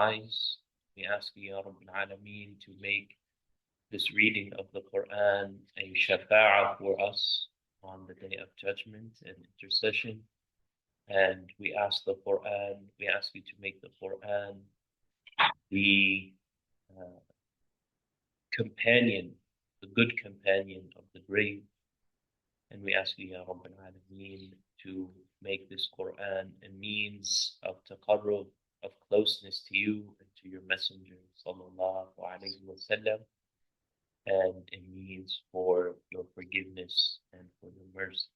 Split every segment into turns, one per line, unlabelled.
eyes. We ask you, Ya Rabbil Alameen, to make this reading of the Quran a shafa'ah for us on the day of judgment and intercession. And we ask you to make the Quran the uh, companion, the good companion of the brave. And we ask you, Ya Rabbil Alameen, to make this Quran a means of taqarrub, of closeness to you and to your Messenger, sallallahu alayhi wa sallam, and a means for your forgiveness and for your mercy.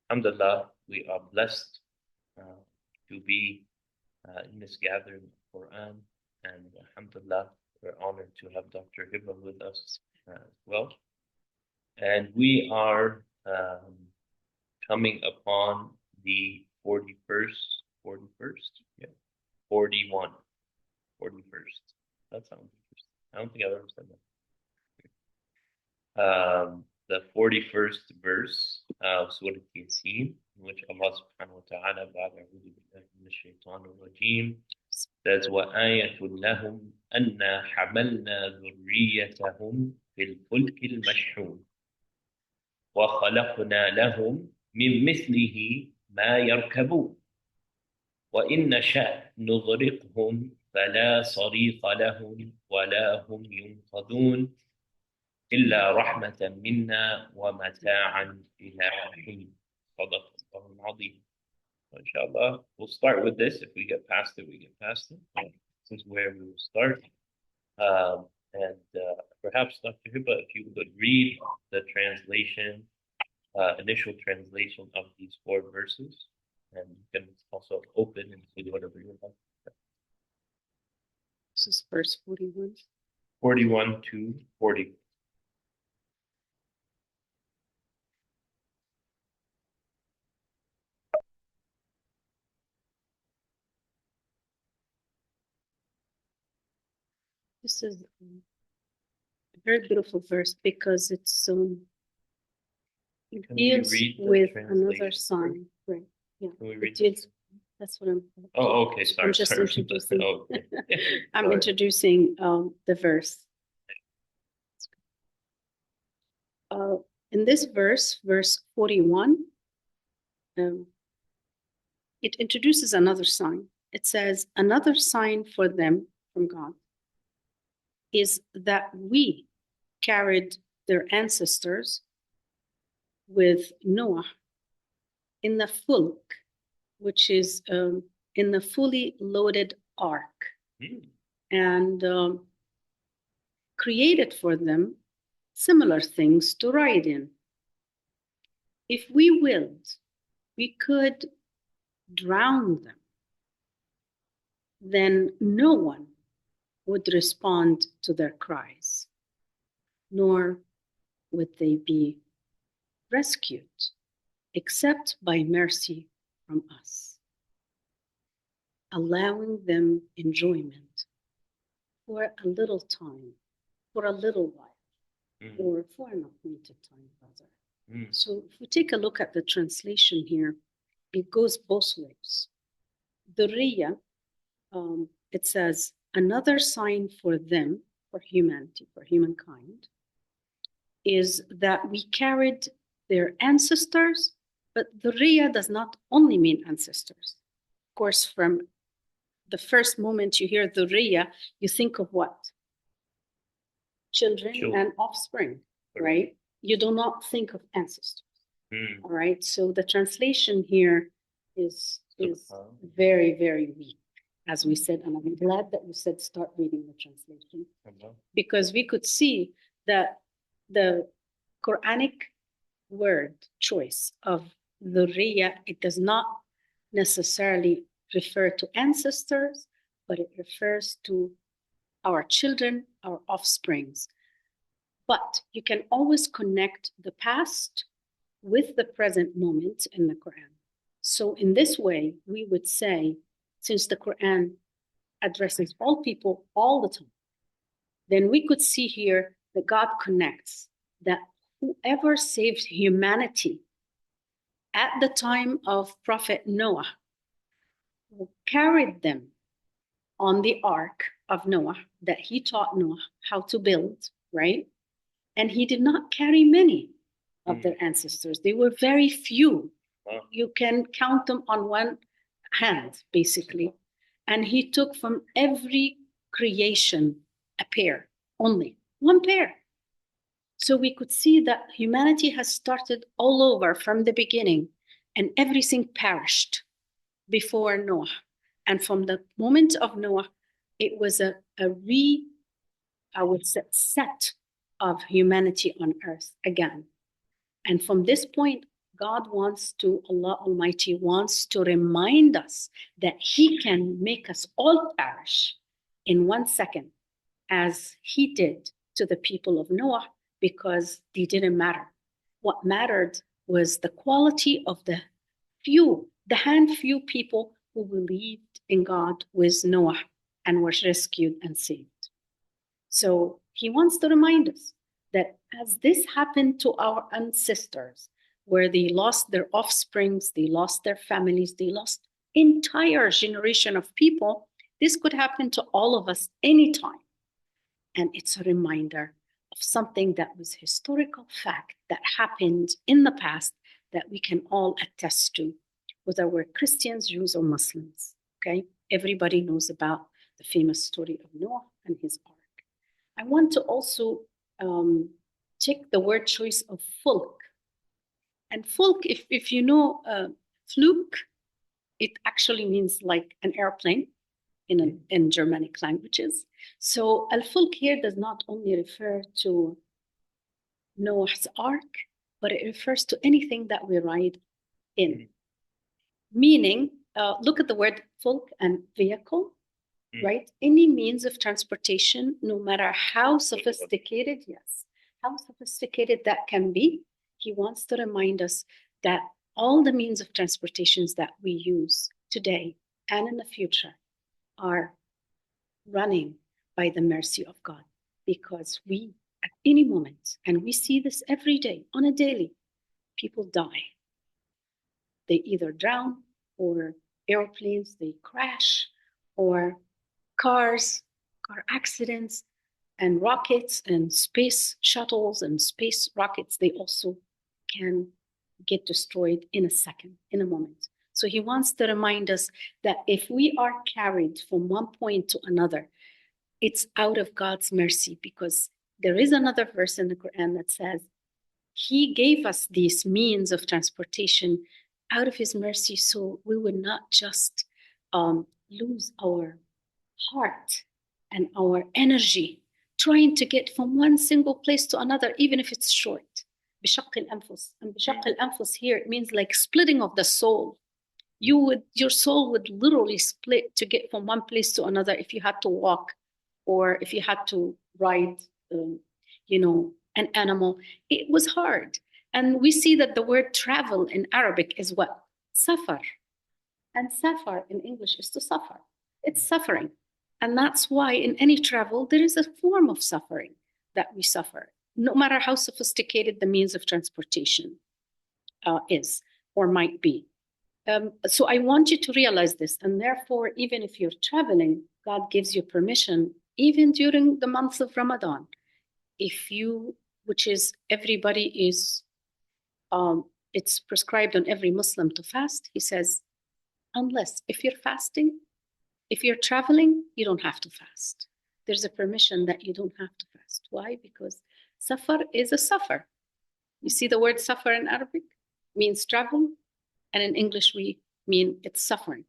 Alhamdulillah, we are blessed to be in this gathering of Quran, and alhamdulillah, we're honored to have Dr. Hibba with us as well. And we are coming upon the 41st, yeah, 41st. That sounds interesting. I don't think I've ever said that. The 41st verse of Surah Yasin, in which Allah subhanahu wa ta'ala, بعد أعوذ بالله من الشيطان الرجيم, says, وَآيَةٌ لَهُمْ أَنَّا حَمَلْنَا ذُرِّيَّتَهُمْ فِي الْفُلْكِ الْمَشْحُونِ وَخَلَقْنَا لَهُمْ مِنْ مِثْلِهِ مَا يَرْكَبُونَ وَإِنْ نَشَأْ نُغْرِقْهُمْ فَلَا صَرِيخَ لَهُمْ وَلَا هُمْ يُنْقَذُونَ إِلَّا رَحْمَةً مِنَّا وَمَتَاعًا إِلَى حِينٍ. صدق الله العظيم. Inshallah, we'll start with this. If we get past it, we get past it. This is where we will start. And perhaps, Dr. Hibba, if you would read the translation, initial translation of these 4 verses, and you can also open and see whatever you like.
This is verse 41.
41 to 40.
This is a very beautiful verse because it deals with another sign. Right. Yeah.
Can we read
it deals, that's what I'm.
Oh, okay. Sorry.
I'm just introducing.
Oh, okay.
I'm introducing the verse. In this verse, verse 41, it introduces another sign. It says, another sign for them from God is that we carried their ancestors with Noah in the fulk, which is in the fully loaded ark, and created for them similar things to ride in. If we willed, we could drown them. Then no one would respond to their cries, nor would they be rescued, except by mercy from us, allowing them enjoyment for a little time, for a little while, or for an appointed time, rather. So if we take a look at the translation here, it goes both ways. The Riya, it says, another sign for them, for humanity, for humankind, is that we carried their ancestors, but the Riya does not only mean ancestors. Of course, from the first moment you hear the Riya, you think of what? Children and offspring, right? You do not think of ancestors. All right, so the translation here is very, very weak, as we said, and I'm glad that you said start reading the translation, because we could see that the Quranic word choice of the Riya, it does not necessarily refer to ancestors, but it refers to our children, our offsprings. But you can always connect the past with the present moment in the Quran. So in this way, we would say, since the Quran addresses all people all the time, then we could see here that God connects that whoever saved humanity at the time of Prophet Noah carried them on the ark of Noah that he taught Noah how to build, right? And he did not carry many of their ancestors. They were very few. You can count them on one hand, basically. And he took from every creation a pair, only one pair. So we could see that humanity has started all over from the beginning, and everything perished before Noah. And from the moment of Noah, it was a I would say, set of humanity on earth again. And from this point, God wants to, Allah Almighty wants to remind us that He can make us all perish in 1 second, as He did to the people of Noah, because they didn't matter. What mattered was the quality of the few people who believed in God with Noah and were rescued and saved. So He wants to remind us that as this happened to our ancestors, where they lost their offsprings, they lost their families, they lost entire generation of people, this could happen to all of us anytime. And it's a reminder of something that was historical fact that happened in the past that we can all attest to, whether we're Christians, Jews, or Muslims. Okay, everybody knows about the famous story of Noah and his ark. I want to also check the word choice of fulk. And fulk, if you know Flug, it actually means like an airplane in Germanic languages. So al-fulk here does not only refer to Noah's ark, but it refers to anything that we ride in. Meaning, look at the word fulk and vehicle, right? Any means of transportation, no matter how sophisticated, how sophisticated that can be, He wants to remind us that all the means of transportations that we use today and in the future are running by the mercy of God, because we, at any moment, and we see this every day on a daily, people die. They either drown, or airplanes, they crash, or car accidents, and rockets and space shuttles and space rockets, they also can get destroyed in a second, in a moment. So He wants to remind us that if we are carried from one point to another, it's out of God's mercy, because there is another verse in the Quran that says He gave us these means of transportation out of His mercy, so we would not just lose our heart and our energy trying to get from one single place to another, even if it's short. بشق الأنفس. And بشق الأنفس here, it means like splitting of the soul. Your soul would literally split to get from one place to another if you had to walk, or if you had to ride, an animal. It was hard. And we see that the word travel in Arabic is what? Safar. And safar in English is to suffer. It's suffering. And that's why in any travel, there is a form of suffering that we suffer, no matter how sophisticated the means of transportation is or might be. So I want you to realize this. And therefore, even if you're traveling, God gives you permission, even during the month of Ramadan, which is everybody is, it's prescribed on every Muslim to fast. He says, unless if you're fasting, if you're traveling, you don't have to fast. There's a permission that you don't have to fast. Why? Because safar is a suffer. You see the word suffer in Arabic means travel, and in English we mean it's suffering.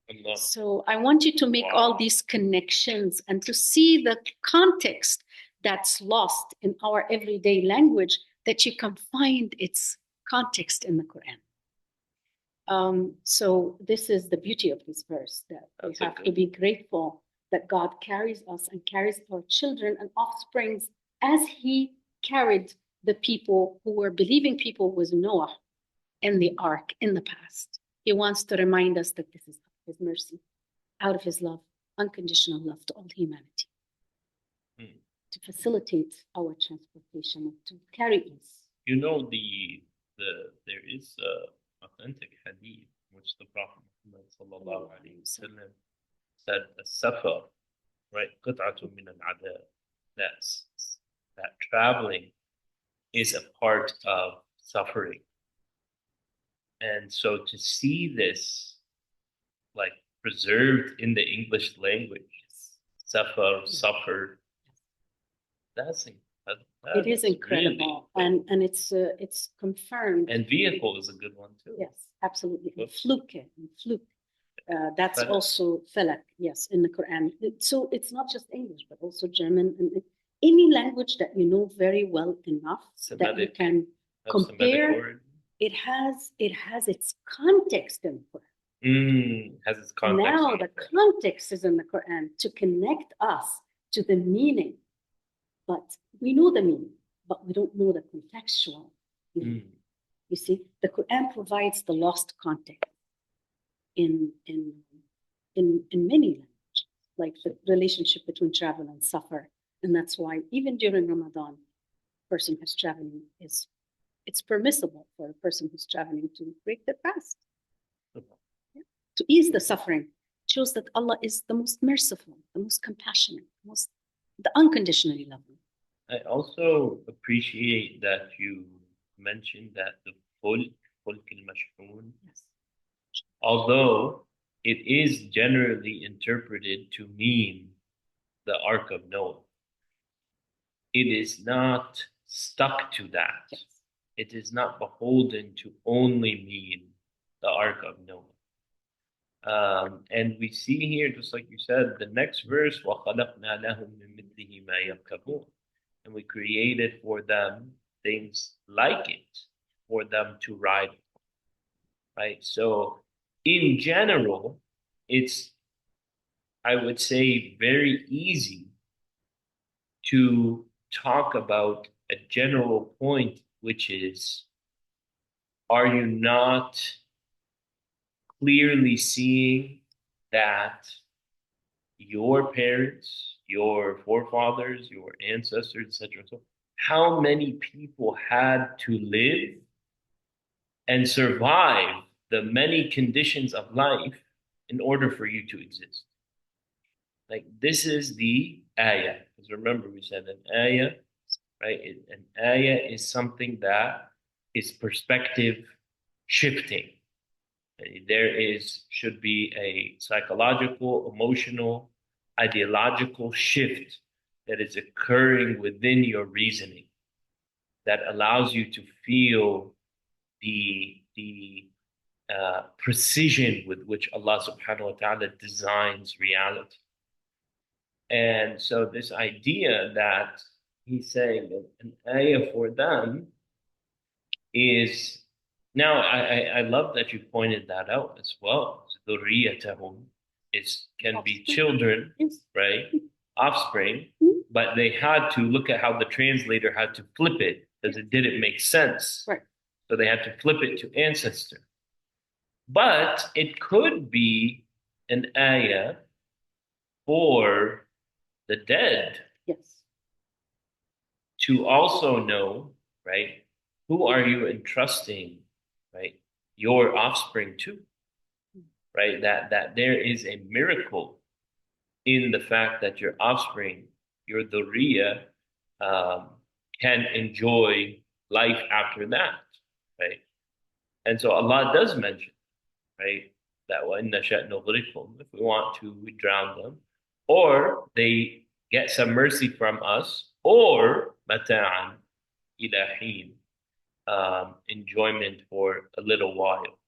Allah. So I want you to make all these connections and to see the context that's lost in our everyday language, that you can find its context in the Quran. So this is the beauty of this verse, that we have to be grateful that God carries us and carries our children and offsprings, as He carried the people who were believing people with Noah in the ark in the past. He wants to remind us that this is His mercy, out of His love, unconditional love to all humanity, to facilitate our transportation, to carry us.
There is authentic hadith which the Prophet Muhammad sallallahu alayhi wasallam said, "As-safar, right? Qut'atun min al-adab." That traveling is a part of suffering, and so to see this like preserved in the English language, suffer, suffer. That's
it is incredible, really, and it's confirmed.
And vehicle is a good one too.
Yes, absolutely. And fluke. That's falak. Also falak, yes, in the Quran. So it's not just English, but also German and any language that you know very well enough Semitic, that you can compare. It has its context in the Quran.
Has its context.
Now the context is in the Quran to connect us to the meaning, but we know the meaning, but we don't know the contextual meaning. You see, the Quran provides the lost context in many languages, like the relationship between travel and suffer. And that's why even during Ramadan, a person who's traveling it's permissible for a person who's traveling to break their fast. To ease the suffering. It shows that Allah is the most merciful, the most compassionate, the unconditionally loving.
I also appreciate that you mentioned that the fulk al-mashhun, yes, although it is generally interpreted to mean the Ark of Noah, it is not stuck to that. Yes. It is not beholden to only mean the Ark of Noah. And we see here, just like you said, the next verse, وَخَلَقْنَا لَهُم مِّن مِثْلِهِ مَا يَرْكَبُونَ, and we created for them things like it for them to ride, right? So in general, it's, I would say, very easy to talk about a general point, which is, are you not clearly seeing that your parents, your forefathers, your ancestors, etc., so how many people had to live and survive the many conditions of life in order for you to exist? Like, this is the ayah. Because remember, we said an ayah, right? An ayah is something that is perspective shifting. There should be a psychological, emotional, ideological shift that is occurring within your reasoning that allows you to feel the precision with which Allah subhanahu wa ta'ala designs reality. And so this idea that he's saying that an ayah for them is, now I love that you pointed that out as well. ذُرِّيَّتَهُمْ can be children, right? Offspring, but they had to look at how the translator had to flip it because it didn't make sense.
Right.
So they had to flip it to ancestor. But it could be an ayah for the dead.
Yes.
To also know, right, who are you entrusting, right, your offspring to, right? That there is a miracle in the fact that your offspring, your dhurriya, can enjoy life after that, right? And so Allah does mention, right, that وَإِنَّ شَأْ نُغْرِقْهُمْ, if we want to, we drown them, or they get some mercy from us, or مَتَاعًا إِلَى حِينٍ, enjoyment for a little while.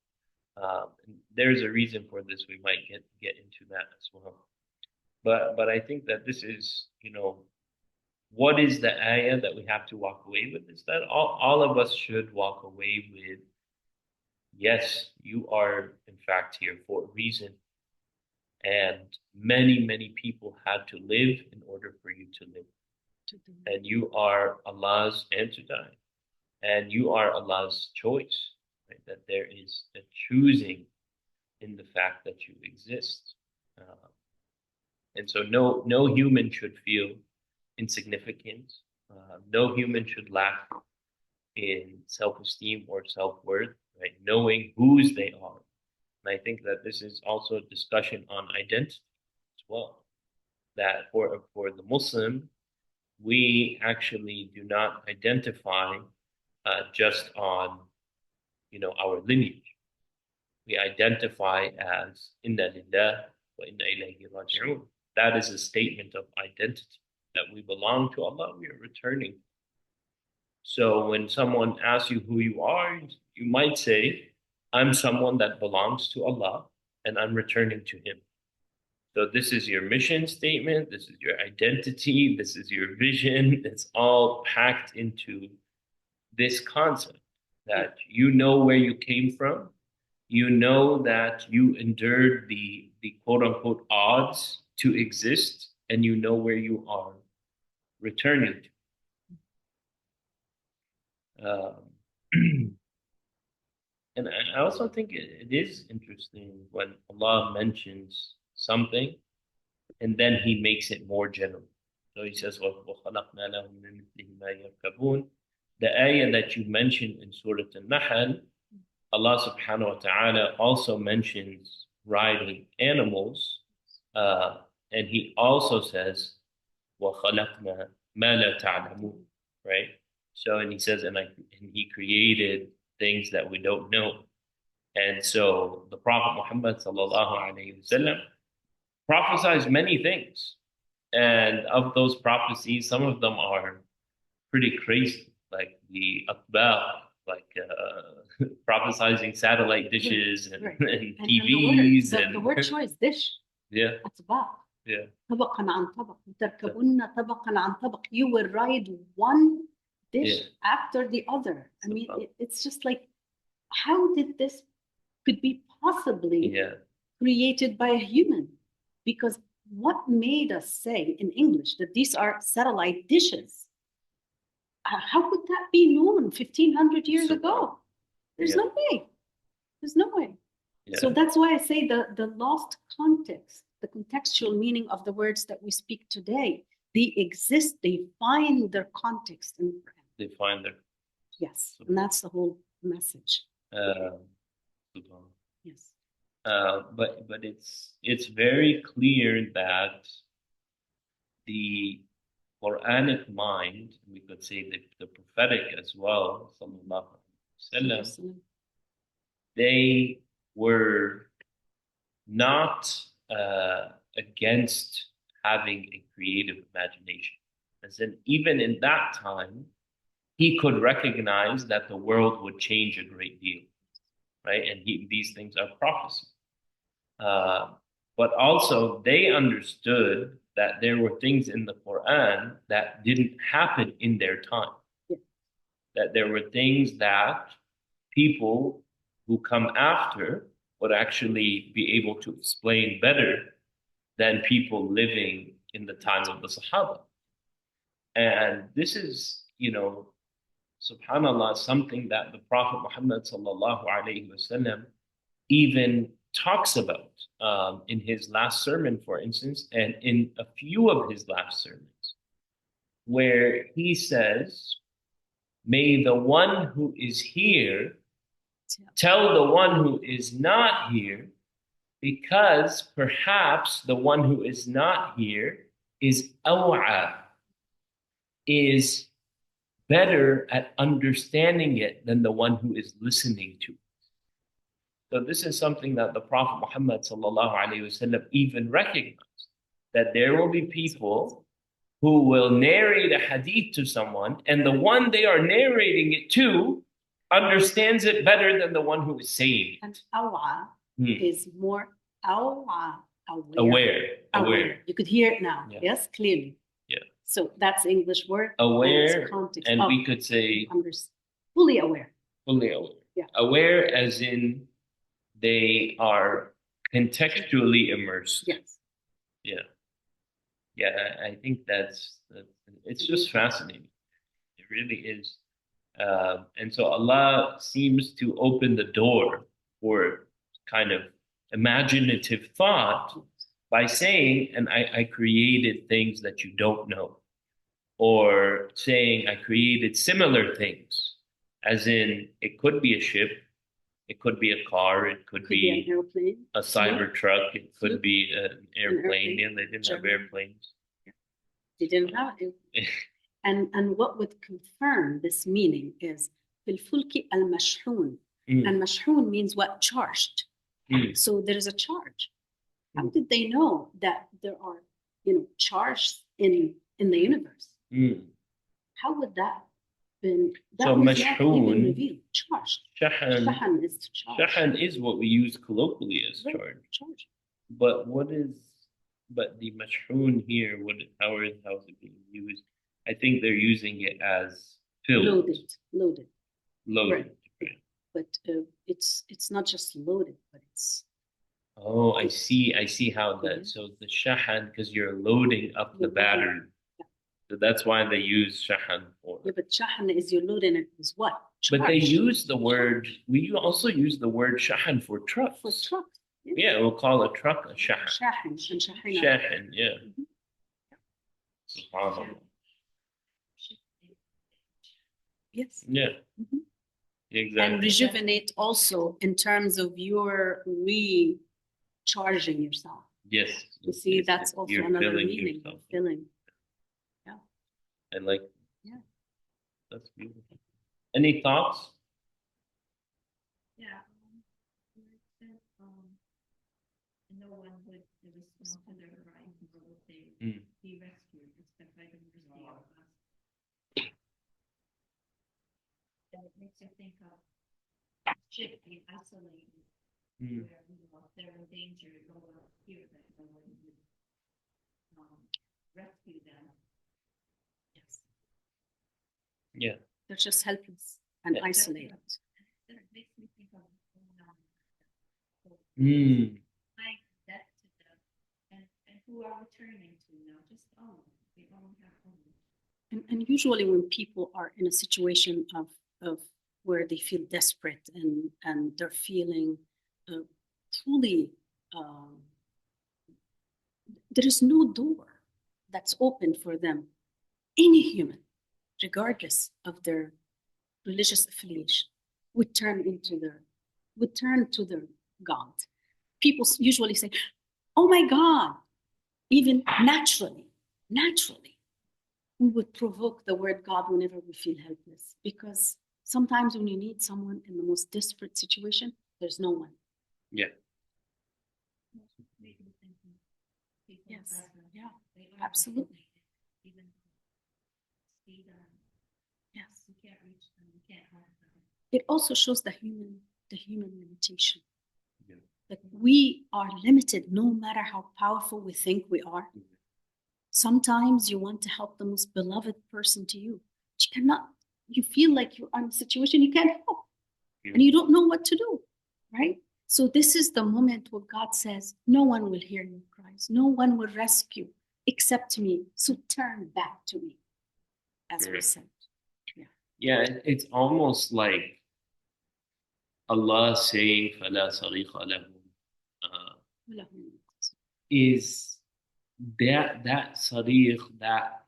There's a reason for this. We might get into that as well. But I think that this is, what is the ayah that we have to walk away with? Is that all of us should walk away with, yes, you are in fact here for a reason. And many, many people had to live in order for you to live. And you are Allah's and to die. And you are Allah's choice, right? That there is a choosing in the fact that you exist. And so no human should feel insignificant. No human should lack in self-esteem or self-worth, right? Knowing whose they are And I think that this is also a discussion on identity as well. That for the Muslim, we actually do not identify just on our lineage. We identify as inna lillah wa inna ilayhi raji'un. That is a statement of identity that we belong to Allah. We are returning. So when someone asks you who you are, you might say, "I'm someone that belongs to Allah, and I'm returning to Him." So this is your mission statement, this is your identity, this is your vision. It's all packed into this concept that you know where you came from, you know that you endured the quote unquote odds to exist, and you know where you are returning to. And I also think it is interesting when Allah mentions something and then he makes it more general. So he says, وَخَلَقْنَا لَهُم مِّن مِثْلِهِ مَا يَرْكَبُونَ. The ayah that you mentioned in Surah Al-Nahl, Allah subhanahu wa ta'ala also mentions riding animals, and he also says, وَخَلَقْنَا مَا لَا تَعْلَمُونَ, right? So, and he says, and he created things that we don't know. And so the Prophet Muhammad sallallahu alayhi wasallam prophesies many things. And of those prophecies, some of them are pretty crazy, like the akbal, like prophesizing satellite dishes and,
right.
and TVs.
And the word choice, dish.
Yeah.
أطباق.
Yeah.
طبقا عن طبق. تركبون طبقا عن طبق. You will ride one dish after the other. I mean, it's just like, how did this could be possibly created by a human? Because what made us say in English that these are satellite dishes? How could that be known 1,500 years ago? There's no way. There's no way. So that's why I say the lost context, the contextual meaning of the words that we speak today, they exist, they find their context in the Quran.
They find their...
Yes, and that's the whole message. Yes.
But it's very clear that the Quranic mind, we could say the prophetic as well, sallallahu alaihi wasallam, they were not against having a creative imagination. As in, even in that time, he could recognize that the world would change a great deal, right? And these things are prophecy. But also, they understood that there were things in the Quran that didn't happen in their time. That there were things that people who come after would actually be able to explain better than people living in the time of the Sahaba. And this is, subhanAllah, something that the Prophet Muhammad sallallahu alaihi wasallam even talks about in his last sermon, for instance, and in a few of his last sermons, where he says, "May the one who is here tell the one who is not here, because perhaps the one who is not here is aw'a, is better at understanding it than the one who is listening to it." So this is something that the Prophet Muhammad sallallahu alaihi wasallam even recognized, that there will be people who will narrate a hadith to someone, and the one they are narrating it to understands it better than the one who is saying it.
And aw'a is more aw'a, aware. You could hear it now. Yeah. Yes, clearly.
Yeah.
So that's the English word.
Aware, and we could say
fully aware.
Fully aware.
Yeah.
Aware as in they are contextually immersed.
Yes.
Yeah. Yeah, I think it's just fascinating. It really is. And so Allah seems to open the door for kind of imaginative thought by saying, and I created things that you don't know, or saying I created similar things, as in it could be a ship, It could be a car. It could be
an airplane,
a cyber truck. It could be an airplane.
airplane.
Yeah, they didn't have airplanes.
They didn't have it. And what would confirm this meaning is في الفلك المشحون. And mashhun means what? Charged. So there is a charge. How did they know that there are, charges in the universe? How would that been? That
so
was
mashhun,
not even revealed. Charged.
Shahan
is charge.
Shahan is what we use colloquially as charge. But the mashhun here, how is it being used? I think they're using it as filled.
Loaded.
Right.
But it's not just loaded, but it's.
Oh, I see how that. So the shahan, because you're loading up the battery. Yeah. So that's why they use shahan for.
Yeah, but shahan is you're loading it with what?
But they use the word. We also use the word shahan for trucks.
For trucks.
Yeah, we'll call a truck a shahan. Shahan, yeah. SubhanAllah.
Yes.
Yeah. Exactly.
And rejuvenate also in terms of your recharging yourself.
Yes.
You see, that's also another meaning. Filling. Yeah.
And like.
Yeah.
That's beautiful. Any thoughts?
Yeah. No one would respond to their cries, nor would they be rescued except by the mercy of us. And it makes you think of ship being isolated, where they're in danger, no one here that no one would rescue them.
Yes.
Yeah.
They're just helpless and isolated.
It makes me think of like that to them, and who are we turning to now? Just we only have home.
And usually when people are in a situation of where they feel desperate and they're feeling truly there is no door that's open for them. Any human, regardless of their religious affiliation, would turn to their God. People usually say, "Oh my God," even naturally, we would provoke the word God whenever we feel helpless, because sometimes when you need someone in the most desperate situation, there's no one.
Yeah.
Yes. Yeah. Absolutely. Yes.
We can't reach them. We can't help them.
It also shows the human limitation. Yeah. That we are limited, no matter how powerful we think we are. Sometimes you want to help the most beloved person to you. But you cannot. You feel like you're in a situation you can't help, and you don't know what to do, right? So this is the moment where God says, "No one will hear your cries. No one will rescue except me. So turn back to me," as we said.
Yeah, it's almost like Allah saying, فَلَا صَرِيخَ لَهُمْ is that sarikh, that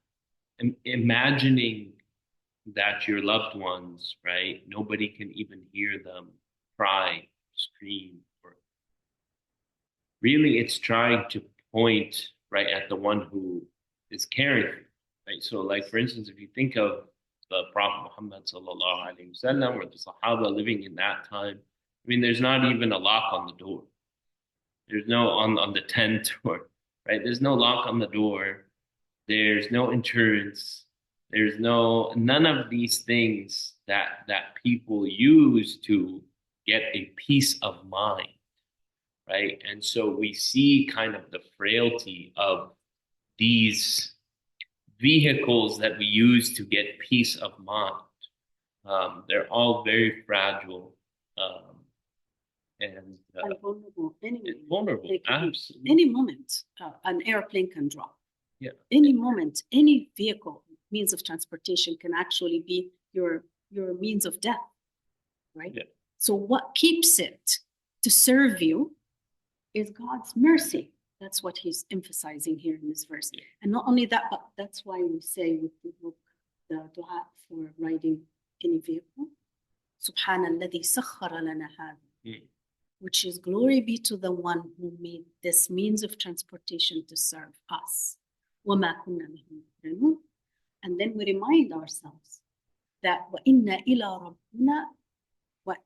imagining that your loved ones, right, nobody can even hear them cry, scream, or really it's trying to point right at the one who is caring for you, right? So like for instance, if you think of the Prophet Muhammad sallallahu alaihi wasallam or the Sahaba living in that time, I mean, there's not even a lock on the door. There's no on the tent, or right. There's no lock on the door. There's no insurance. There's none of these things that people use to get a peace of mind, right? And so we see kind of the frailty of these vehicles that we use to get peace of mind. They're all very fragile. And
vulnerable.
Vulnerable. Absolutely.
Any moment, an airplane can drop.
Yeah.
Any moment, any vehicle, means of transportation can actually be your means of death, right?
Yeah.
So what keeps it to serve you is God's mercy. That's what he's emphasizing here in this verse. Yeah. And not only that, but that's why we say with the book, the dua for riding any vehicle, Subhanalladhi sakhara lana hadha. which is glory be to the one who made this means of transportation to serve us. وَمَا كُنَّا لَهُ مُقْرِنِينَ. And then we remind ourselves that وَإِنَّا إِلَىٰ رَبِّنَا what?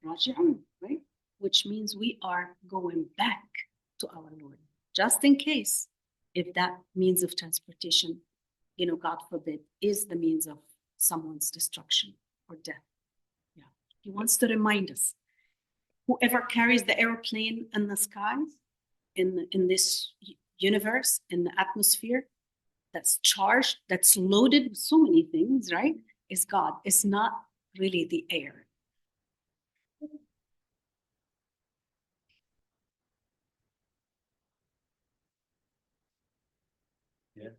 راجعون, right? Which means we are going back to our Lord, just in case if that means of transportation, God forbid, is the means of someone's destruction or death. Yeah, he wants to remind us. Whoever carries the airplane in the skies, in this universe, in the atmosphere, that's charged, that's loaded with so many things, right? Is God. It's not really the air.
Yeah.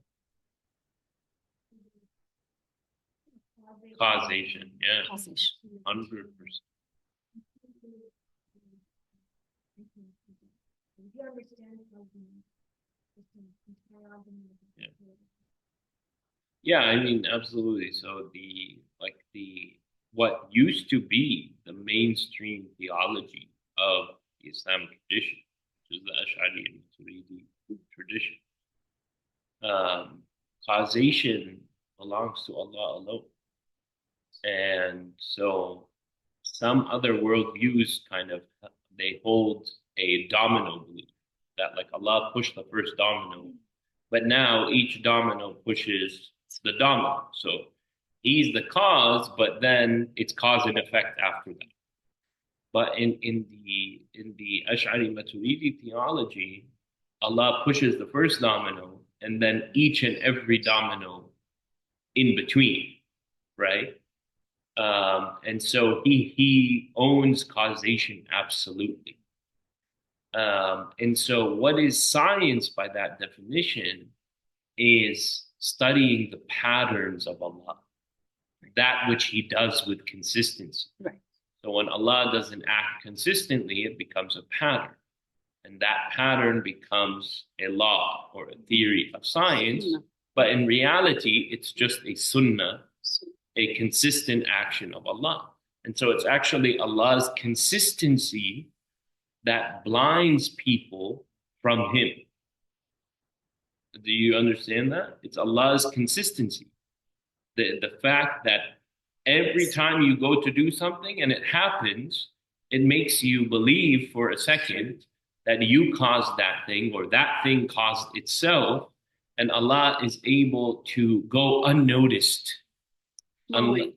Causation, yeah.
Causation.
100%. Yeah. Yeah, I mean, absolutely. So what used to be the mainstream theology of the Islamic tradition, which is the Ash'ari and Maturidi tradition, causation belongs to Allah alone. And so some other worldviews they hold a domino belief that like Allah pushed the first domino, but now each domino pushes the domino. So he's the cause, but then it's cause and effect after that. But in the Ash'ari Maturidi theology, Allah pushes the first domino and then each and every domino in between, right? And so he owns causation absolutely. And so what is science by that definition is studying the patterns of Allah, that which he does with consistency.
Right.
So when Allah doesn't act consistently, it becomes a pattern. And that pattern becomes a law or a theory of science. But in reality, it's just a sunnah, a consistent action of Allah. And so it's actually Allah's consistency that blinds people from Him. Do you understand that? It's Allah's consistency. The fact that every time you go to do something and it happens, it makes you believe for a second that you caused that thing or that thing caused itself, and Allah is able to go unnoticed.
Flowing.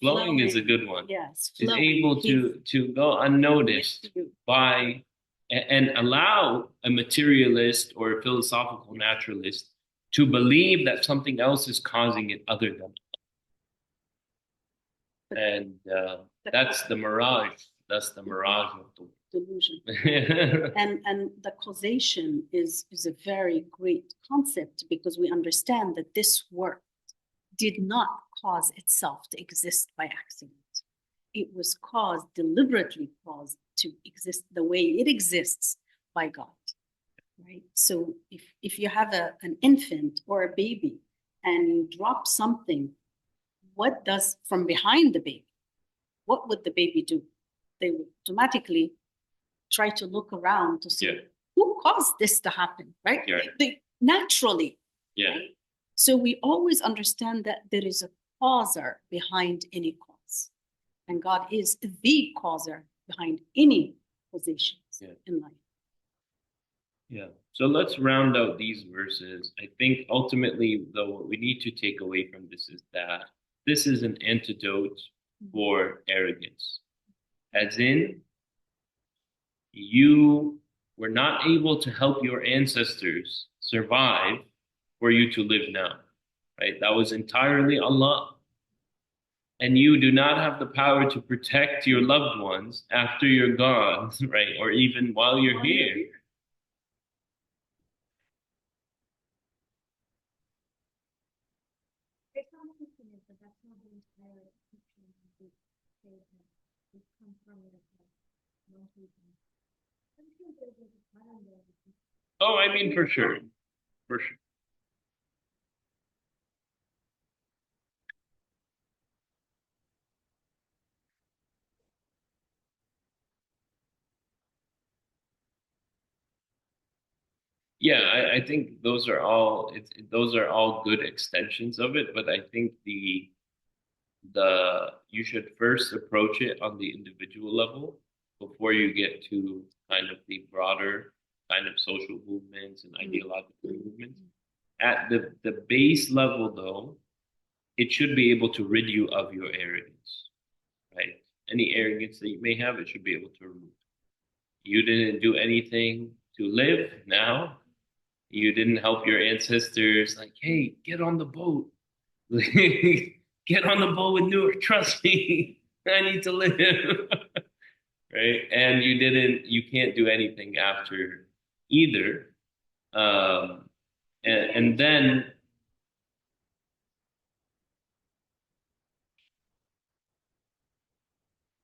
Flowing is a good one.
Yes,
is able to go unnoticed by and allow a materialist or a philosophical naturalist to believe that something else is causing it other than. And that's the mirage. That's the mirage of the
delusion. and the causation is a very great concept, because we understand that this world did not cause itself to exist by accident. It was deliberately caused to exist the way it exists by God, right? So if you have an infant or a baby and you drop something, what does from behind the baby? What would the baby do? They would automatically try to look around to see who caused this to happen, right? They naturally.
Yeah.
Right? So we always understand that there is a causer behind any cause. And God is the causer behind any positions in life.
Yeah. So let's round out these verses. I think ultimately, though, what we need to take away from this is that this is an antidote for arrogance. As in, you were not able to help your ancestors survive for you to live now, right? That was entirely Allah. And you do not have the power to protect your loved ones after you're gone, right? Or even while you're here. Oh, I mean, for sure. For sure. Yeah, I think those are all good extensions of it, but I think the you should first approach it on the individual level before you get to kind of the broader kind of social movements and ideological movements. At the base level, though, it should be able to rid you of your arrogance, right? Any arrogance that you may have, it should be able to remove. You didn't do anything to live now. You didn't help your ancestors, like, hey, get on the boat. Get on the boat with Newark. Trust me, I need to live. Right? And you can't do anything after either. Um, and then,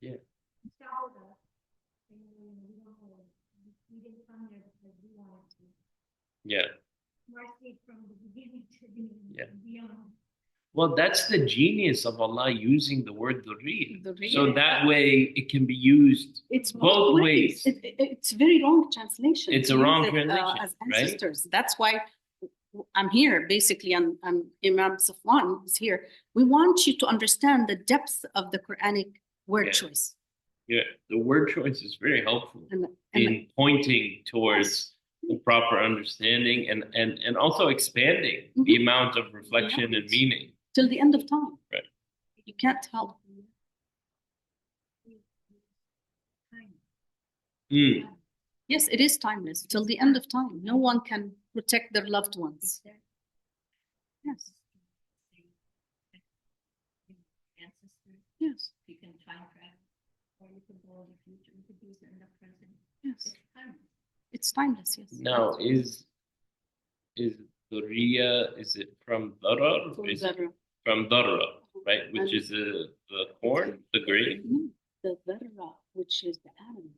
yeah, yeah, yeah. Well, that's the genius of Allah using the word dhurriya. So that way it can be used
It's
both ways.
It's very wrong translation.
It's
to
a wrong
use it,
translation,
as
right?
ancestors. That's why I'm here. Basically, I'm Imam Safwan is here. We want you to understand the depth of the Quranic word
Yeah.
choice.
Yeah, the word choice is very helpful
And
in pointing towards the proper understanding and also expanding the amount of reflection and meaning.
till the end of time.
Right.
You can't help.
Mm.
Yes, it is timeless till the end of time. No one can protect their loved ones. Yes. Yes.
You can time travel, or you could go in the future. You could use it in the present.
Yes.
It's timeless.
It's timeless. Yes.
Now, is Dhurriya, is it from Darar?
From
Is
Zarra.
from Darra, right? Which
And
is the corn, the grain.
No, the Zarra, which is the atom.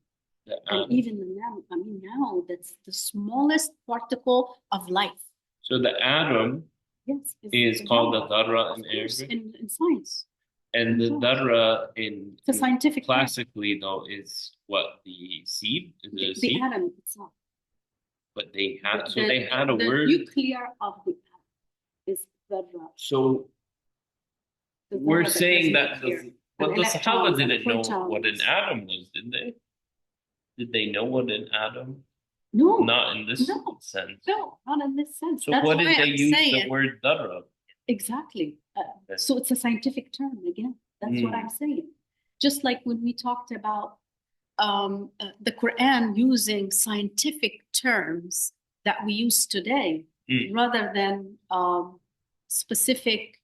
The
And
atom.
even now, I mean, now that's the smallest particle of life.
So the atom
Yes.
is called the Darra
Of
in
course,
Arabic.
in science.
And the
Sure.
Darra in
It's a scientific term.
classically though is what, the seed? Is it a
The
seed?
atom itself.
But they had
The-
they had a
the
word.
nuclear of the atom is Zarra.
So
The
we're
Zarra that
saying
has
that
nuclear.
but the
electrons
Sahaba
and
didn't know what an
protons.
atom was, did they? Did they know what an atom?
No.
Not in this
No.
sense.
No, not in this sense.
So
That's
what did
why
they
I'm
use
saying,
the word Darra?
exactly.
Okay.
So it's a scientific term again. That's what I'm saying. Just like when we talked about the Quran using scientific terms that we use today, rather than specific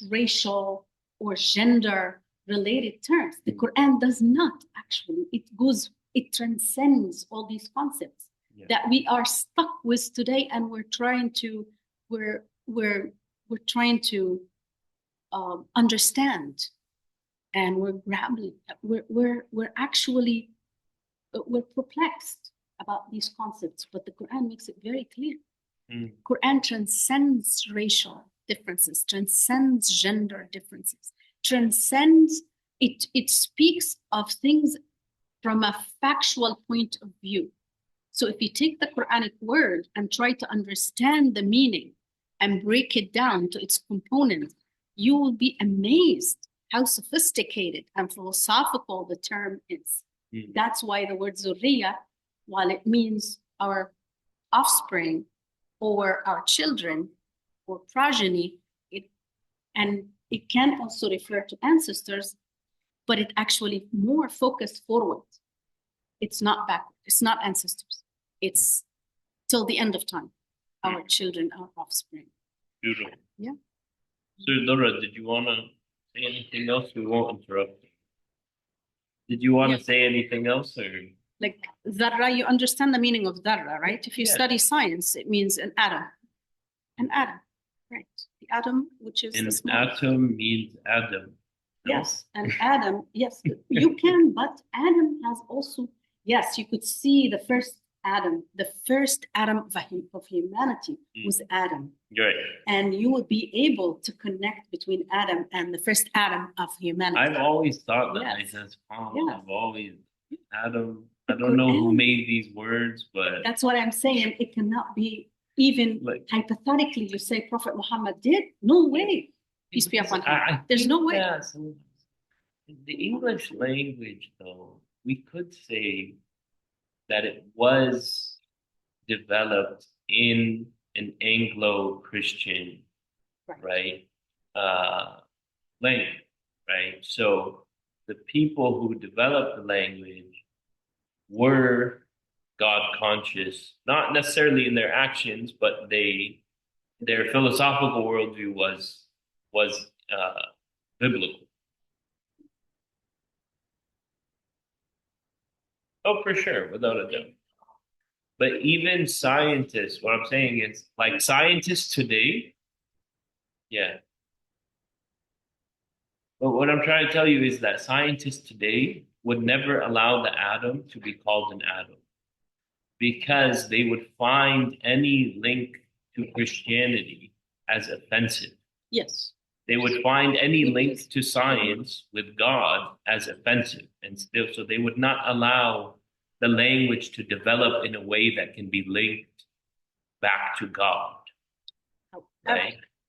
racial or gender related terms. The Quran does not actually. It transcends all these concepts that we are stuck with today, and we're trying to understand, and we're grappling. We're actually we're perplexed about these concepts, but the Quran makes it very clear. Quran transcends racial differences, transcends gender differences, transcends it. It speaks of things from a factual point of view. So if you take the Quranic word and try to understand the meaning and break it down to its components, you will be amazed how sophisticated and philosophical the term is. That's why the word zurriya, while it means our offspring or our children or progeny, it can also refer to ancestors, but it actually more focused forward. It's not backward. It's not ancestors. It's till the end of time. Our children, our offspring.
Beautiful.
Yeah.
So Dora, did you want to say anything else? We won't interrupt. Did you want to say anything else, or?
Like Zarra, you understand the meaning of Zarra, right? If you study science, it means an atom. An atom, right? The atom, which is the smallest.
Atom means Adam. No?
Yes, an atom. Yes, you can, but Adam has also, yes, you could see the first Adam of humanity was Adam.
Right.
And you would be able to connect between Adam and the first Adam of humanity.
I've always thought that.
Yes.
I says, I've always Adam. I don't know who made these words, but
that's what I'm saying. It cannot be even
like
hypothetically. You say Prophet Muhammad did? No way. Peace be upon him. There's no way.
So the English language, though, we could say that it was developed in an Anglo-Christian, right, language, right? So the people who developed the language were God conscious, not necessarily in their actions, but their philosophical worldview was biblical. Oh, for sure, without a doubt. But even scientists, what I'm saying is like scientists today, yeah. But what I'm trying to tell you is that scientists today would never allow the atom to be called an atom because they would find any link to Christianity as offensive.
Yes.
They would find any link to science with God as offensive. And still, so they would not allow the language to develop in a way that can be linked back to God.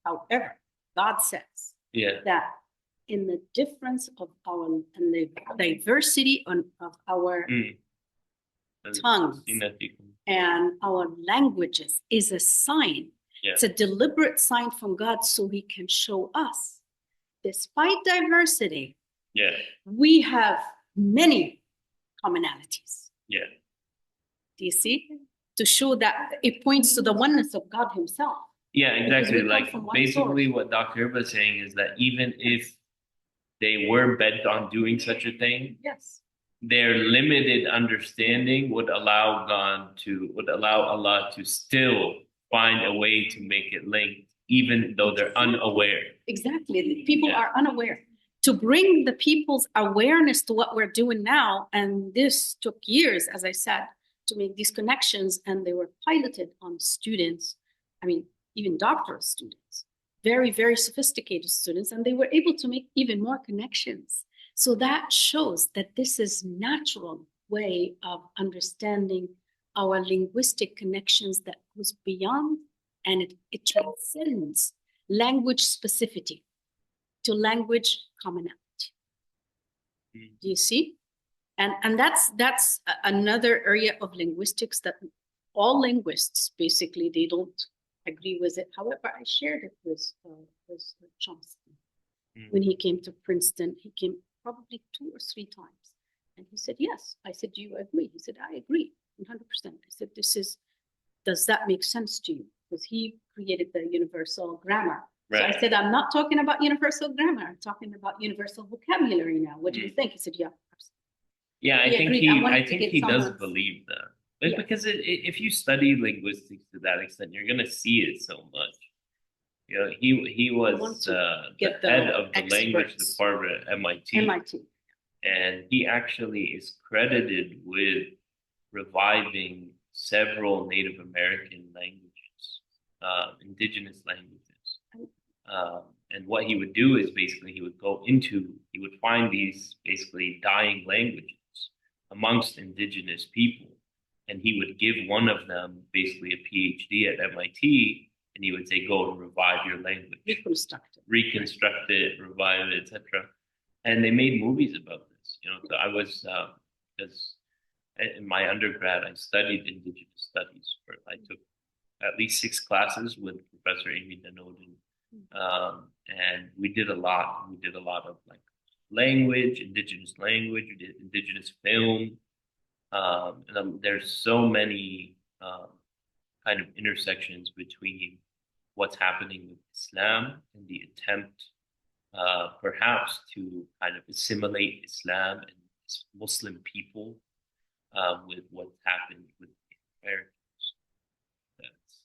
However, God says that in the difference of our and the diversity of our tongues and our languages is a sign. It's a deliberate sign from God so he can show us, despite diversity, we have many commonalities. Do you see? To show that it points to the oneness of God himself.
Yeah, exactly. Like basically what Dr. Irba is saying is that even if they were bent on doing such a thing, their limited understanding would allow Allah to still find a way to make it linked, even though they're unaware.
Exactly. People are unaware. To bring the people's awareness to what we're doing now, and this took years, as I said, to make these connections, and they were piloted on students. I mean, even doctoral students, very, very sophisticated students, and they were able to make even more connections. So that shows that this is natural way of understanding our linguistic connections that goes beyond and it transcends language specificity to language commonality. Do you see? And that's another area of linguistics that all linguists basically they don't agree with it. However, I shared it with Chomsky when he came to Princeton. He came probably 2 or 3 times, and he said yes. I said, do you agree? He said, I agree 100%. I said, does that make sense to you? Because he created the universal grammar. So I said, I'm not talking about universal grammar. I'm talking about universal vocabulary now. What do you think? He said, yeah, absolutely.
Yeah, I think he does believe that. Because if you study linguistics to that extent, you're going to see it so much. You know, he was the head of the language department at MIT. And he actually is credited with reviving several Native American languages, indigenous languages. And what he would do is basically he would find these basically dying languages amongst indigenous people. And he would give one of them basically a PhD at MIT, and he would say, go and revive your language. Reconstruct it, revive it, etc. And they made movies about this. You know, so I was, because in my undergrad, I studied indigenous studies. I took at least 6 classes with Professor Amy Denoden. And we did a lot. We did a lot of like language, indigenous language. We did indigenous film. And there's so many kind of intersections between what's happening with Islam and the attempt, perhaps, to kind of assimilate Islam and Muslim people with what's happened with Americans. That's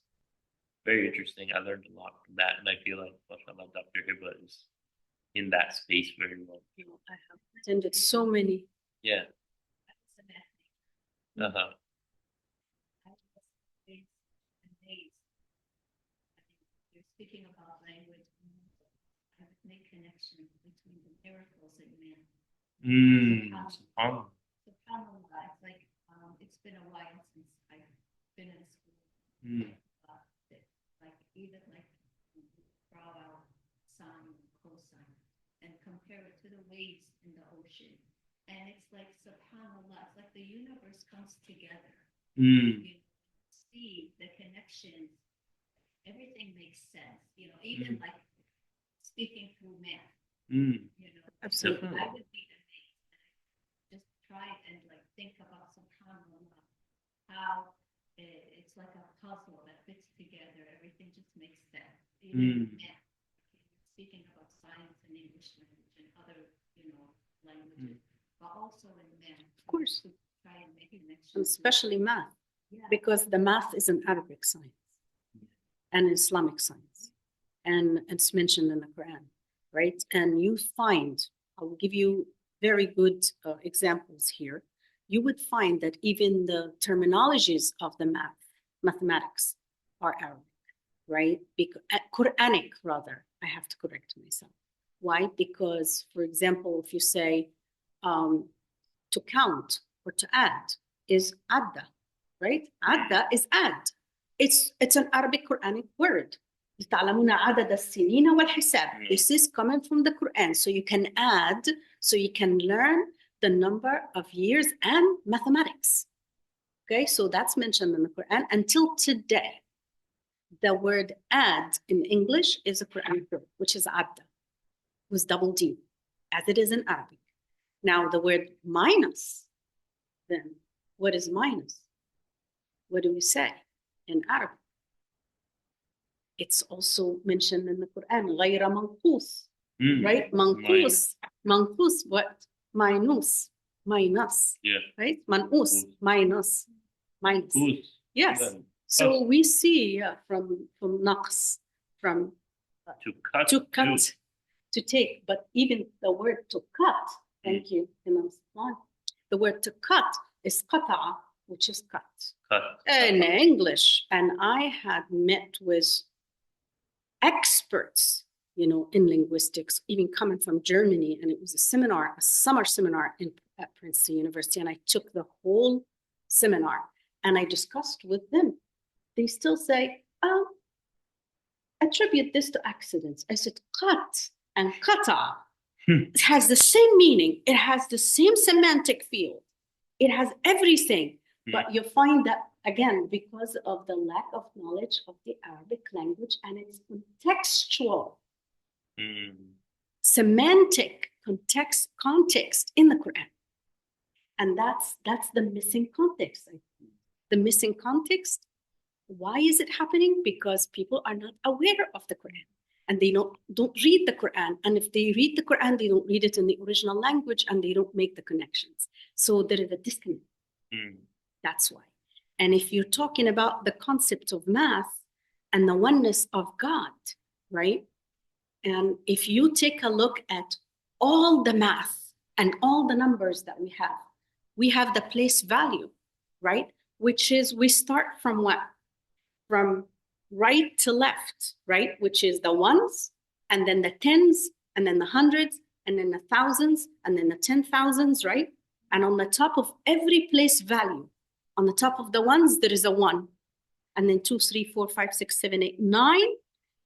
very interesting. I learned a lot from that, and I feel like mashallah, Dr. Hiba is in that space very well.
I have attended so many.
Yeah. Uh-huh.
You're speaking about language, I make connections between the miracles that man.
SubhanAllah.
SubhanAllah. It's like it's been a while since I've been in school. Like even like draw out sine, cosine, and compare it to the waves in the ocean. And it's like, subhanAllah, it's like the universe comes together. You see the connections, everything makes sense, you know, even like speaking through math, you know.
Absolutely.
I would be amazed. Just try and like think about subhanAllah, how it's like a puzzle that fits together, everything just makes sense. Even math, speaking about science and English language and other, you know, languages, but also in math.
Of course.
To try and make connections.
Especially math,
Yeah.
because the math is an Arabic science and Islamic science, and it's mentioned in the Quran, right? And you find, I'll give you very good examples here. You would find that even the terminologies of the mathematics are Arabic, right? Because Quranic, rather. I have to correct myself. Why? Because, for example, if you say to count or to add is adda, right? Adda is add. It's an Arabic Quranic word. يتعلمون عدد السنين والحساب. This is coming from the Quran. So you can add, so you can learn the number of years and mathematics. Okay, so that's mentioned in the Quran. Until today, the word add in English is a Quranic word, which is adda, with double D, as it is in Arabic. Now, the word minus, then what is minus? What do we say in Arabic? It's also mentioned in the Quran, غير منقوص, right? Manqus, what? Minus,
Yeah.
right? Manqus, minus. Yes. So we see from naqs, from
to cut,
to take, but even the word to cut, thank you, Imam Sultan. The word to cut is qata'a, which is cut. In English. And I had met with experts, you know, in linguistics, even coming from Germany. And it was a seminar, a summer seminar at Princeton University. And I took the whole seminar and I discussed with them. They still say, oh, attribute this to accidents. I said, qat and qata. It has the same meaning. It has the same semantic field. It has everything. But you find that, again, because of the lack of knowledge of the Arabic language and its contextual, semantic context in the Quran. And that's the missing context. The missing context, why is it happening? Because people are not aware of the Quran. And they don't read the Quran. And if they read the Quran, they don't read it in the original language and they don't make the connections. So there is a disconnect. That's why. And if you're talking about the concept of math and the oneness of God, right? And if you take a look at all the math and all the numbers that we have the place value, right? Which is, we start from what? From right to left, right? Which is the ones, and then the tens, and then the hundreds, and then the thousands, and then the 10,000s, right? And on the top of every place value, on the top of the ones, there is a 1. And then 2, 3, 4, 5, 6, 7, 8, 9.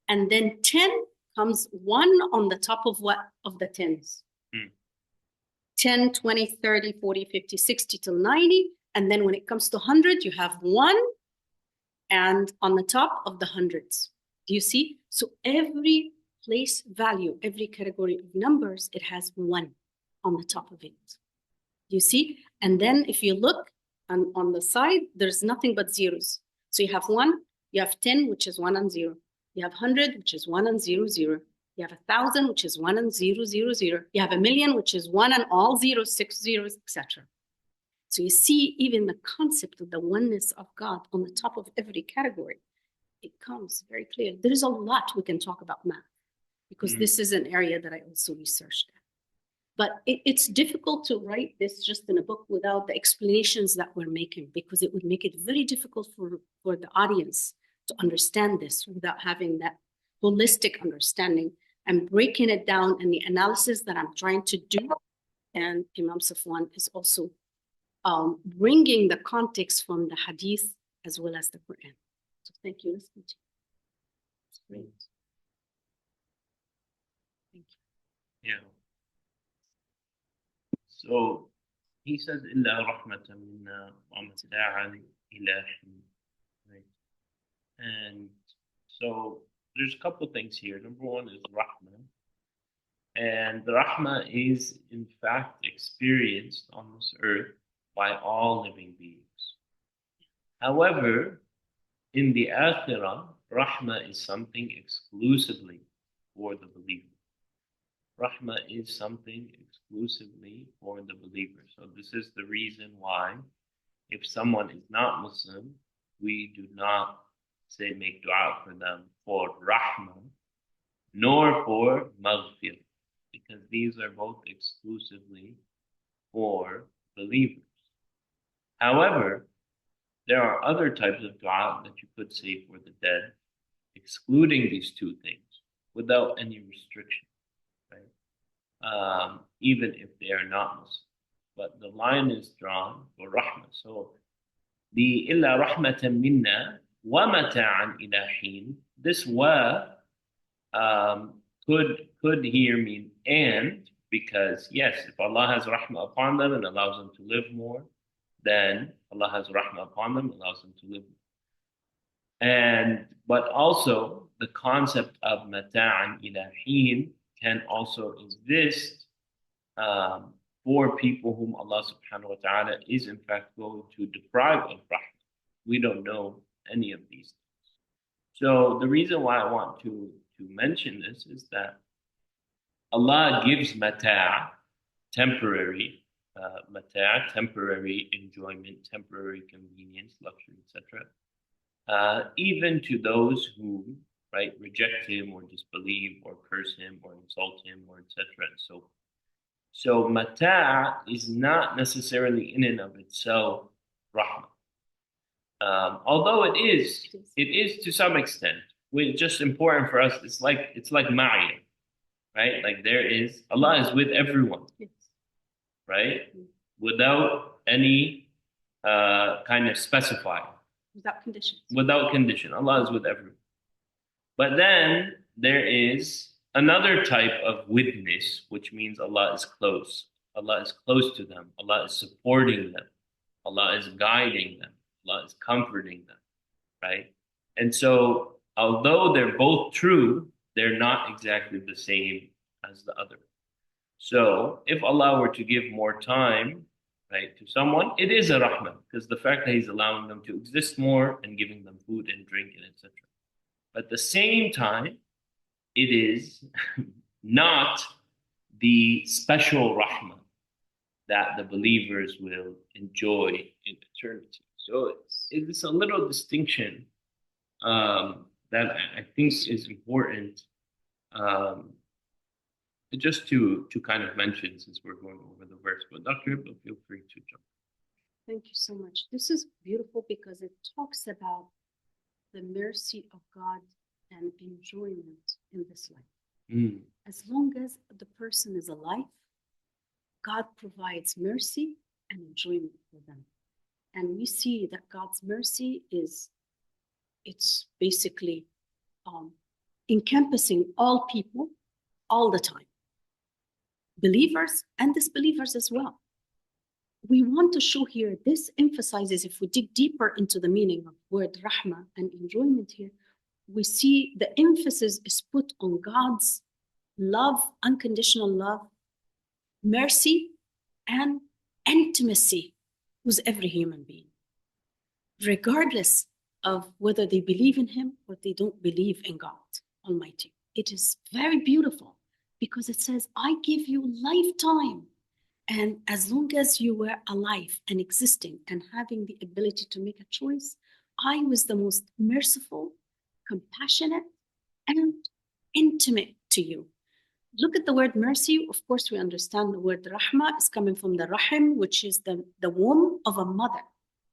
And then 10 comes 1 on the top of what? Of the tens. 10, 20, 30, 40, 50, 60 till 90. And then when it comes to 100, you have 1 and on the top of the hundreds. Do you see? So every place value, every category of numbers, it has 1 on the top of it. Do you see? And then if you look on the side, there's nothing but zeros. So you have 1, you have 10, which is 1 and 0. You have 100, which is 1 and 0, 0. You have 1,000, which is 1 and 0, 0, 0. You have 1,000,000, which is 1 and all zeros, 6 zeros, etc. So you see even the concept of the oneness of God on the top of every category. It comes very clear. There's a lot we can talk about math because this is an area that I also researched. But it's difficult to write this just in a book without the explanations that we're making, because it would make it very difficult for the audience to understand this without having that holistic understanding and breaking it down in the analysis that I'm trying to do. And Imam Safwan is also bringing the context from the hadith as well as the Quran. So thank you. Let's continue. That's great. Thank you.
Yeah. So he says, إِلَّا رَحْمَةً مِنَّا وَمَتَاعًا إِلَى حِينٍ. Right? And so there's a couple things here. Number one is Rahmah. And the Rahmah is, in fact, experienced on this earth by all living beings. However, in the Akhirah, Rahmah is something exclusively for the believer. Rahmah is something exclusively for the believer. So this is the reason why if someone is not Muslim, we do not say make dua for them for Rahmah, nor for Maghfir, because these are both exclusively for believers. However, there are other types of dua that you could say for the dead, excluding these two things, without any restriction, right? Even if they are not Muslim. But the line is drawn for Rahmah. So the إِلَّا رَحْمَةً مِنَّا وَمَتَاعًا إِلَى حِينٍ, this wa could here mean and, because yes, if Allah has rahmah upon them and allows them to live more, then Allah has rahmah upon them, allows them to live more. And but also the concept of mata'an ila heen can also exist for people whom Allah subhanahu wa ta'ala is in fact going to deprive of rahmah. We don't know any of these things. So the reason why I want to mention this is that Allah gives temporary temporary enjoyment, temporary convenience, luxury, etc. Even to those who reject Him or disbelieve or curse Him or insult Him or etc. And so forth. So mata' is not necessarily in and of itself rahmah. Although it is to some extent. It's just important for us. It's like ma'iyah, right? Like there is Allah is with everyone, right? Without any kind of specifying.
Without conditions.
Without condition, Allah is with everyone. But then there is another type of witness, which means Allah is close. Allah is close to them. Allah is supporting them. Allah is guiding them. Allah is comforting them, right? And so, although they're both true, they're not exactly the same as the other. So, if Allah were to give more time, right, to someone, it is a rahmah, because the fact that He's allowing them to exist more and giving them food and drink and etc. But at the same time, it is not the special rahmah that the believers will enjoy in eternity. So it's a little distinction that I think is important just to kind of mention since we're going over the verse. But Dr. Ibn, feel free to jump.
Thank you so much. This is beautiful because it talks about the mercy of God and enjoyment in this life. As long as the person is alive, God provides mercy and enjoyment for them. And we see that God's mercy it's basically encompassing all people all the time, believers and disbelievers as well. We want to show here, this emphasizes, if we dig deeper into the meaning of word rahmah and enjoyment here, we see the emphasis is put on God's love, unconditional love, mercy, and intimacy with every human being, regardless of whether they believe in Him or they don't believe in God Almighty. It is very beautiful because it says, I give you lifetime. And as long as you were alive and existing and having the ability to make a choice, I was the most merciful, compassionate, and intimate to you. Look at the word mercy. Of course, we understand the word rahmah is coming from the rahim, which is the womb of a mother,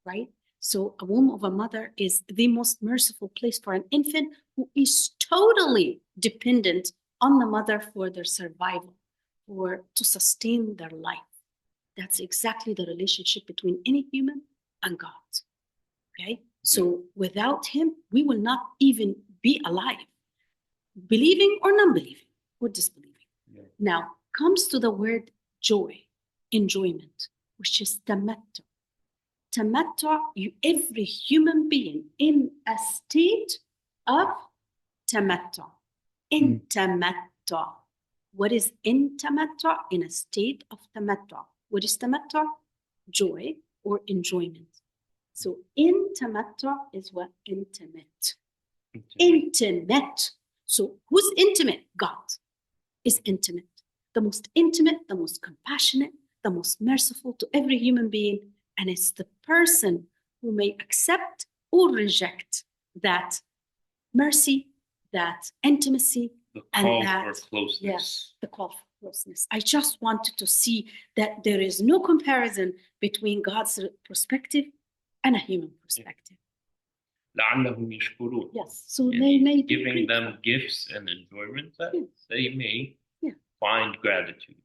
right? So a womb of a mother is the most merciful place for an infant who is totally dependent on the mother for their survival or to sustain their life. That's exactly the relationship between any human and God. Okay? So without him, we will not even be alive, believing or non-believing or disbelieving.
Yeah.
Now comes to the word joy, enjoyment, which is tamattu. Tamattu, every human being in a state of tamattu. In tamattu. What is in tamattu? In a state of tamattu. What is tamattu? Joy or enjoyment. So in tamattu is what? Intimate. Intimate. So who's intimate? God is intimate. The most intimate, the most compassionate, the most merciful to every human being. And it's the person who may accept or reject that mercy, that intimacy,
The
and
call
that
for closeness.
Yes, the call for closeness. I just wanted to see that there is no comparison between God's perspective and a human perspective.
لعلهم يشكرون.
Yes, so
And
they
he's
may be
giving them
grateful.
gifts and enjoyment that
Yes.
they may
Yeah.
find gratitude.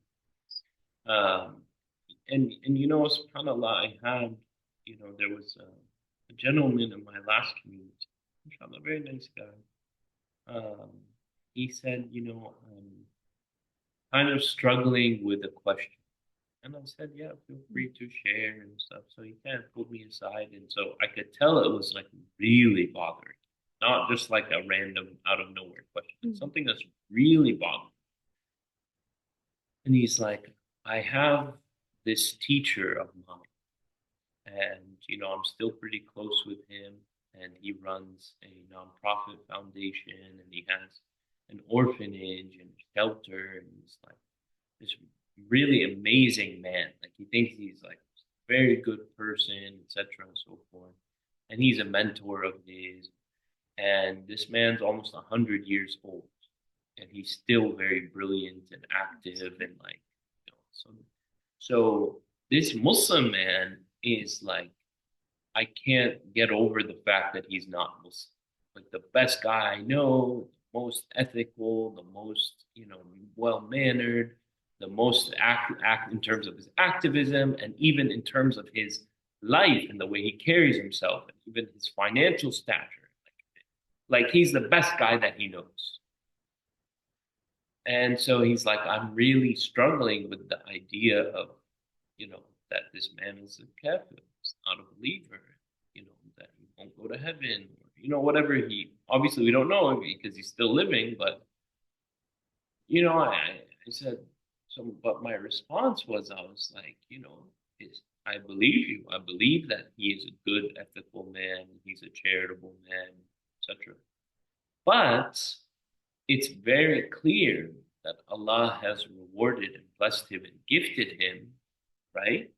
And you know, subhanAllah, I had, you know, there was a gentleman in my last community, inshallah, very nice guy. He said, you know, kind of struggling with a question. And I said, yeah, feel free to share and stuff. So he kind of pulled me aside. And so I could tell it was like really bothering, not just like a random out of nowhere question, something that's really bothering. And he's like, I have this teacher of mine, and you know, I'm still pretty close with him, and he runs a nonprofit foundation, and he has an orphanage and shelter, and he's like this really amazing man. Like he thinks he's like a very good person, etc. and so forth. And he's a mentor of his. And this man's almost 100 years old, and he's still very brilliant and active and like, you know, so this Muslim man is like, I can't get over the fact that he's not Muslim. Like the best guy I know, the most ethical, the most, you know, well mannered, the most act in terms of his activism, and even in terms of his life and the way he carries himself, and even his financial stature. Like he's the best guy that he knows. And so he's like, I'm really struggling with the idea of, you know, that this man is a kafir, he's not a believer, you know, that he won't go to heaven, or, you know, whatever he, obviously we don't know because he's still living, but, you know, I said, so, but my response was, I was like, you know, I believe you. I believe that he is a good, ethical man, he's a charitable man, etc. But it's very clear that Allah has rewarded and blessed him and gifted him, right?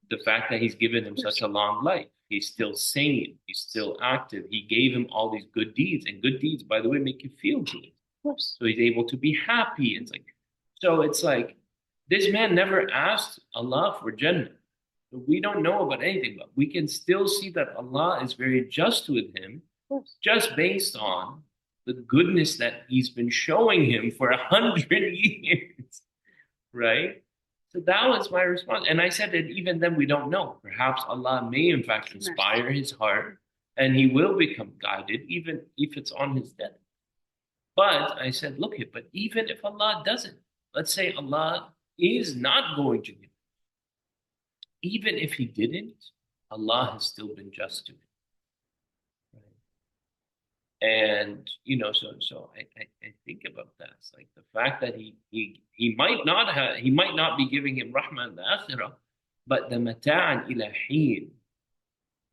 The fact that he's given him such a long life. He's still sane. He's still active. He gave him all these good deeds. And good deeds, by the way, make you feel good. So he's able to be happy. It's like this man never asked Allah for Jannah. We don't know about anything, but we can still see that Allah is very just with him, just based on the goodness that he's been showing him for 100 years, right? So that was my response. And I said that even then we don't know. Perhaps Allah may in fact inspire his heart and he will become guided, even if it's on his death. But I said, look, but even if Allah doesn't, let's say Allah is not going to give him. Even if he didn't, Allah has still been just to him. And you know, so I think about that. It's like the fact that he might not be giving him rahmah in the akhirah, but the mata'an ilahin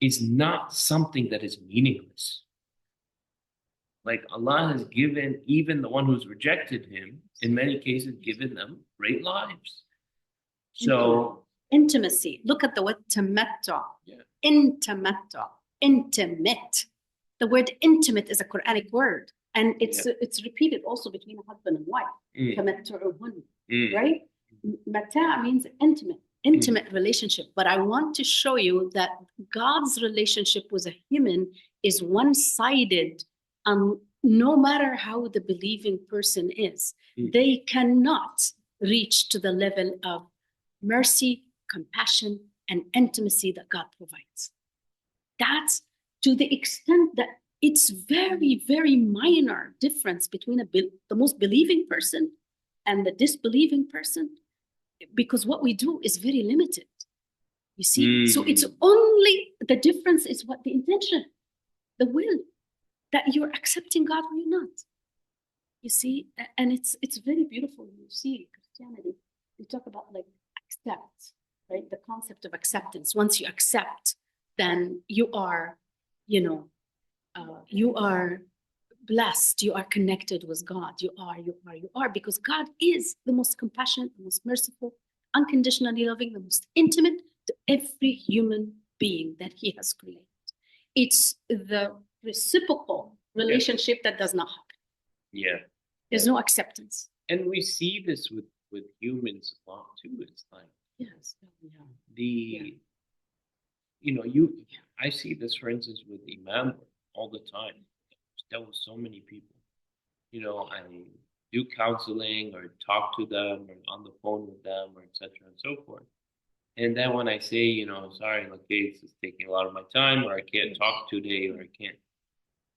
is not something that is meaningless. Like Allah has given even the one who's rejected him, in many cases, given them great lives. So
intimacy. Look at the word tamattu.
Yeah.
Intimattu. Intimate. The word intimate is a Quranic word, and it's repeated also between a husband and wife. Right? Mata means intimate relationship. But I want to show you that God's relationship with a human is one-sided. No matter how the believing person is, they cannot reach to the level of mercy, compassion and intimacy that God provides. That's to the extent that it's very, very minor difference between the most believing person and the disbelieving person, because what we do is very limited. You see, so it's only the difference is what the intention, the will, that you're accepting God or you're not. You see, and it's very beautiful. You see, Christianity, we talk about like accept, right? The concept of acceptance. Once you accept, then you are, you are blessed. You are connected with God. You are, because God is the most compassionate, the most merciful, unconditionally loving, the most intimate to every human being that He has created. It's the reciprocal relationship that does not happen.
Yeah.
There's no acceptance.
And we see this with humans a lot too. It's like,
yes,
I see this, for instance, with Imam all the time. I've dealt with so many people. I do counseling or talk to them or on the phone with them or etc. and so forth. And then when I say, sorry, okay, this is taking a lot of my time, or I can't talk today, or I can't,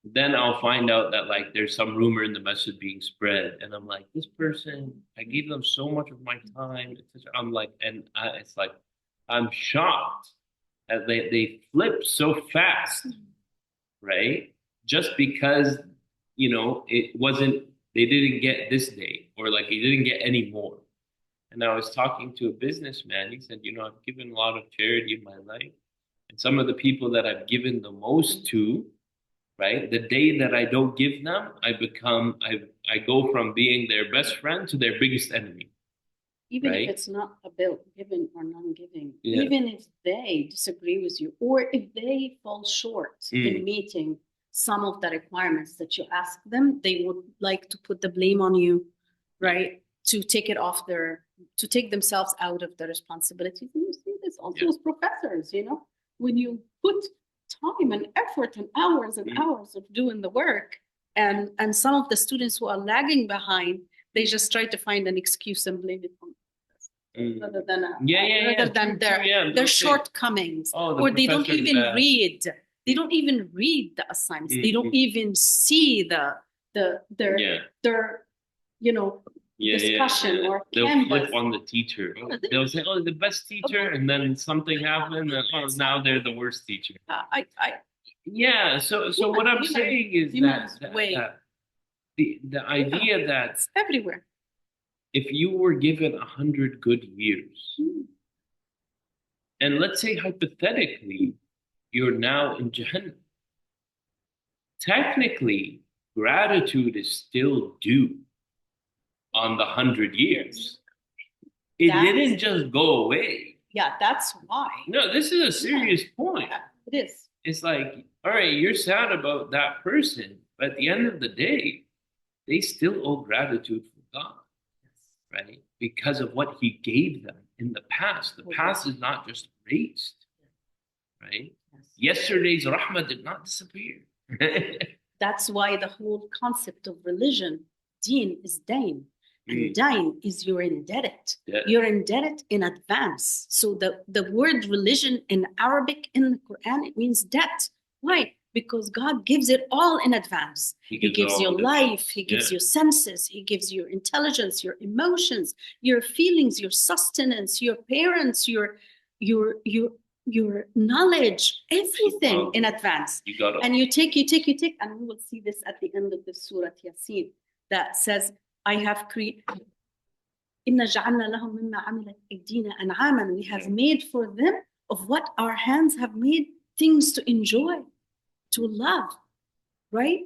then I'll find out that like there's some rumor in the message being spread, and I'm like, this person, I gave them so much of my time, etc. I'm like, it's like I'm shocked that they flip so fast, right? Just because it wasn't, they didn't get this day, or like he didn't get any more. And I was talking to a businessman. He said, I've given a lot of charity in my life, and some of the people that I've given the most to, right? The day that I don't give them, I go from being their best friend to their biggest enemy.
Even
right?
if it's not a bill, given or non-giving,
Yeah.
even if they disagree with you, or if they fall short in meeting some of the requirements that you ask them, they would like to put the blame on you, right? To take themselves out of the responsibilities. And you see this also with professors, when you put time and effort and hours and hours of doing the work, and some of the students who are lagging behind, they just try to find an excuse and blame it on rather than their shortcomings, or they don't even read. They don't even read the assignments. They don't even see their discussion or
they'll
canvas.
flip on the teacher. They'll say, "Oh, the best teacher," and then something happened, and now they're the worst teacher. So what I'm saying is that the idea that
it's everywhere.
If you were given 100 good years, and let's say hypothetically, you're now in Jahannam, technically, gratitude is still due on the 100 years. It didn't just go away.
Yeah, that's why.
No, this is a serious point.
Yeah, it is.
It's like, all right, you're sad about that person, but at the end of the day, they still owe gratitude for God, right? Because of what He gave them in the past. The past is not just erased, right? Yesterday's rahmah did not disappear.
That's why the whole concept of religion, deen, is dain. And dain is you're indebted. Yeah. You're indebted in advance. So the word religion in Arabic in the Quran, it means debt. Why? Because God gives it all in advance. He gives you life. He gives you senses. He gives you intelligence, your emotions, your feelings, your sustenance, your parents, your knowledge, everything in advance. And you take, and we will see this at the end of the Surah Yasin that says, I have created. We have made for them of what our hands have made, things to enjoy, to love, right?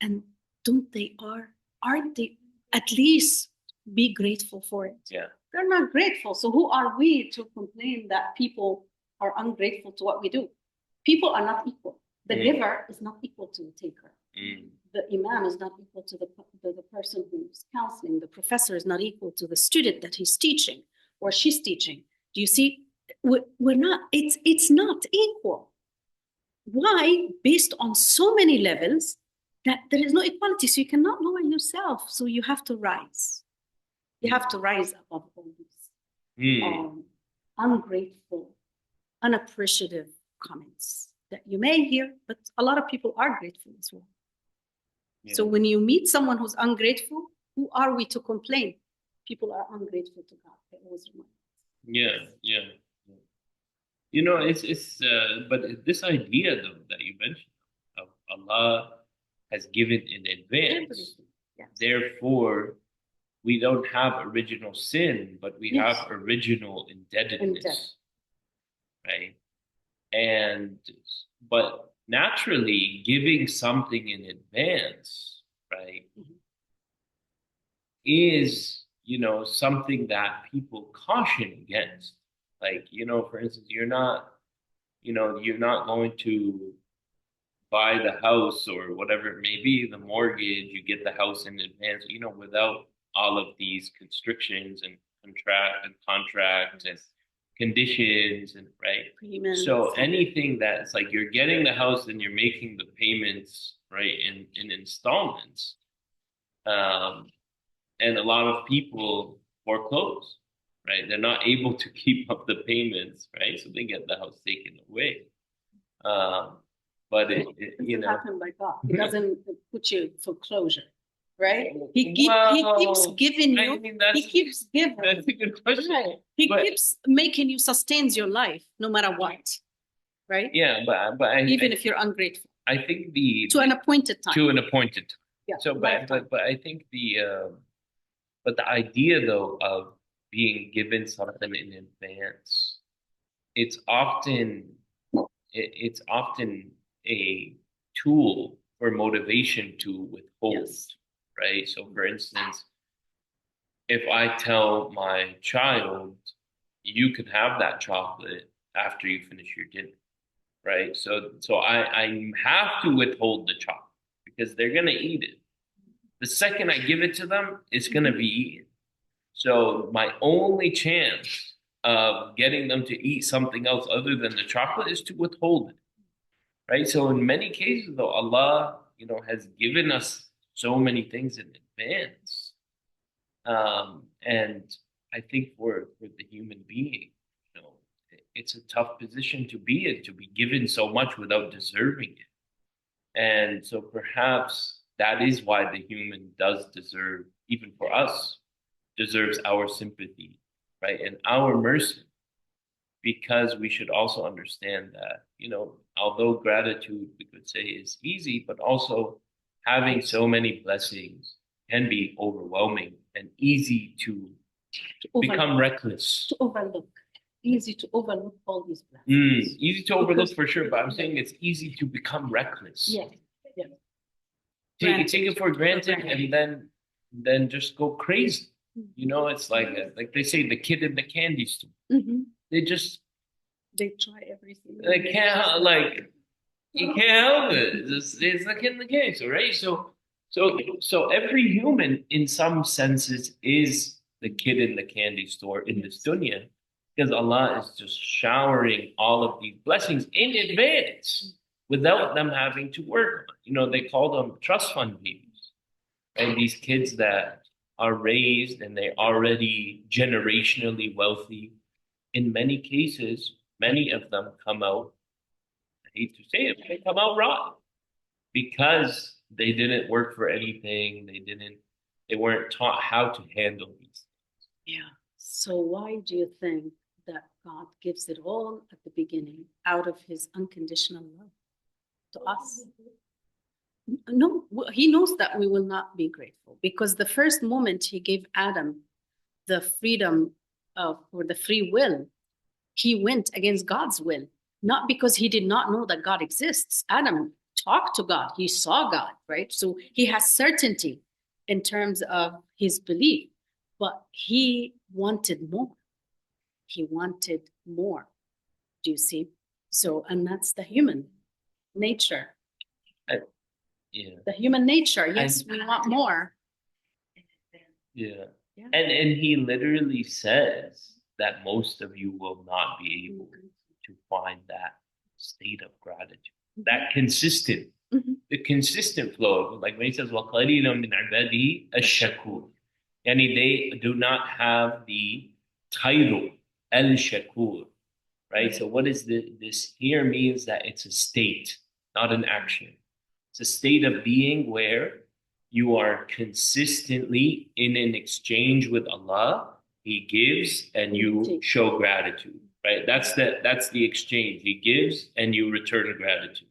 And aren't they at least be grateful for it?
Yeah.
They're not grateful. So who are we to complain that people are ungrateful to what we do? People are not equal. The giver is not equal to the taker. The imam is not equal to the person who's counseling. The professor is not equal to the student that he's teaching or she's teaching. Do you see? We're not, it's not equal. Why? Based on so many levels that there is no equality. So you cannot lower yourself. So you have to rise. You have to rise above all this. ungrateful, unappreciative comments that you may hear, but a lot of people are grateful as well. Yeah. So when you meet someone who's ungrateful, who are we to complain? People are ungrateful to God. They always remind us.
Yeah. You know, but this idea though that you mentioned of Allah has given in advance. Yes. Therefore, we don't have original sin, but we have original indebtedness, right? But naturally, giving something in advance, right, is, something that people caution against. Like, for instance, you're not going to buy the house or whatever it may be, the mortgage, you get the house in advance, without all of these constrictions and contracts and conditions and right. Payments. So anything that's like you're getting the house and you're making the payments right in installments. And a lot of people foreclose, right? They're not able to keep up the payments, right? So they get the house taken away. But it
happen by God. He doesn't put you in foreclosure, right? He keeps giving you. He keeps giving.
That's a good question.
Right. He keeps making you sustains your life no matter what, right?
Yeah, but
even if you're ungrateful.
I think
to an appointed time.
To an appointed time.
Yeah.
So, but I think but the idea though of being given something in advance, it's often a tool for motivation to withhold, right? So for instance, if I tell my child, you can have that chocolate after you finish your dinner, right? So I have to withhold the chocolate because they're gonna eat it. The second I give it to them, it's gonna be eaten. So my only chance of getting them to eat something else other than the chocolate is to withhold it. Right. So in many cases though, Allah, has given us so many things in advance. And I think for the human being, it's a tough position to be in, to be given so much without deserving it. And so perhaps that is why the human does deserve, even for us, deserves our sympathy, right? And our mercy. Because we should also understand that, although gratitude, we could say, is easy, but also having so many blessings can be overwhelming and easy to become reckless.
To overlook. Easy to overlook all these blessings.
Easy to overlook for sure, but I'm saying it's easy to become reckless.
Yeah.
Take it for granted and then just go crazy. It's like they say, the kid in the candy store.
Mm-hmm.
They
try everything.
They can't you can't help it. It's like in the case, right? So every human, in some senses, is the kid in the candy store in this dunya, because Allah is just showering all of these blessings in advance without them having to work. They call them trust fund babies, and these kids that are raised and they're already generationally wealthy. In many cases, many of them come out, I hate to say it, but they come out rotten because they didn't work for anything. They weren't taught how to handle these things.
Yeah. So why do you think that God gives it all at the beginning out of his unconditional love to us? No, he knows that we will not be grateful, because the first moment he gave Adam the freedom or the free will, he went against God's will, not because he did not know that God exists. Adam talked to God, he saw God, right? So he has certainty in terms of his belief, but he wanted more. He wanted more. Do you see? So, and that's the human nature. The human nature. Yes, we want more.
Yeah. And he literally says that most of you will not be able to find that state of gratitude, that consistent, the consistent flow. Like when he says, وَقَلِيلٌ مِّنْ عِبَادِهِ الشَّكُورُ. Yani they do not have the title al-shakur, right? So what is this here means that it's a state, not an action. It's a state of being where you are consistently in an exchange with Allah. He gives and you show gratitude, right? That's the exchange. He gives and you return gratitude.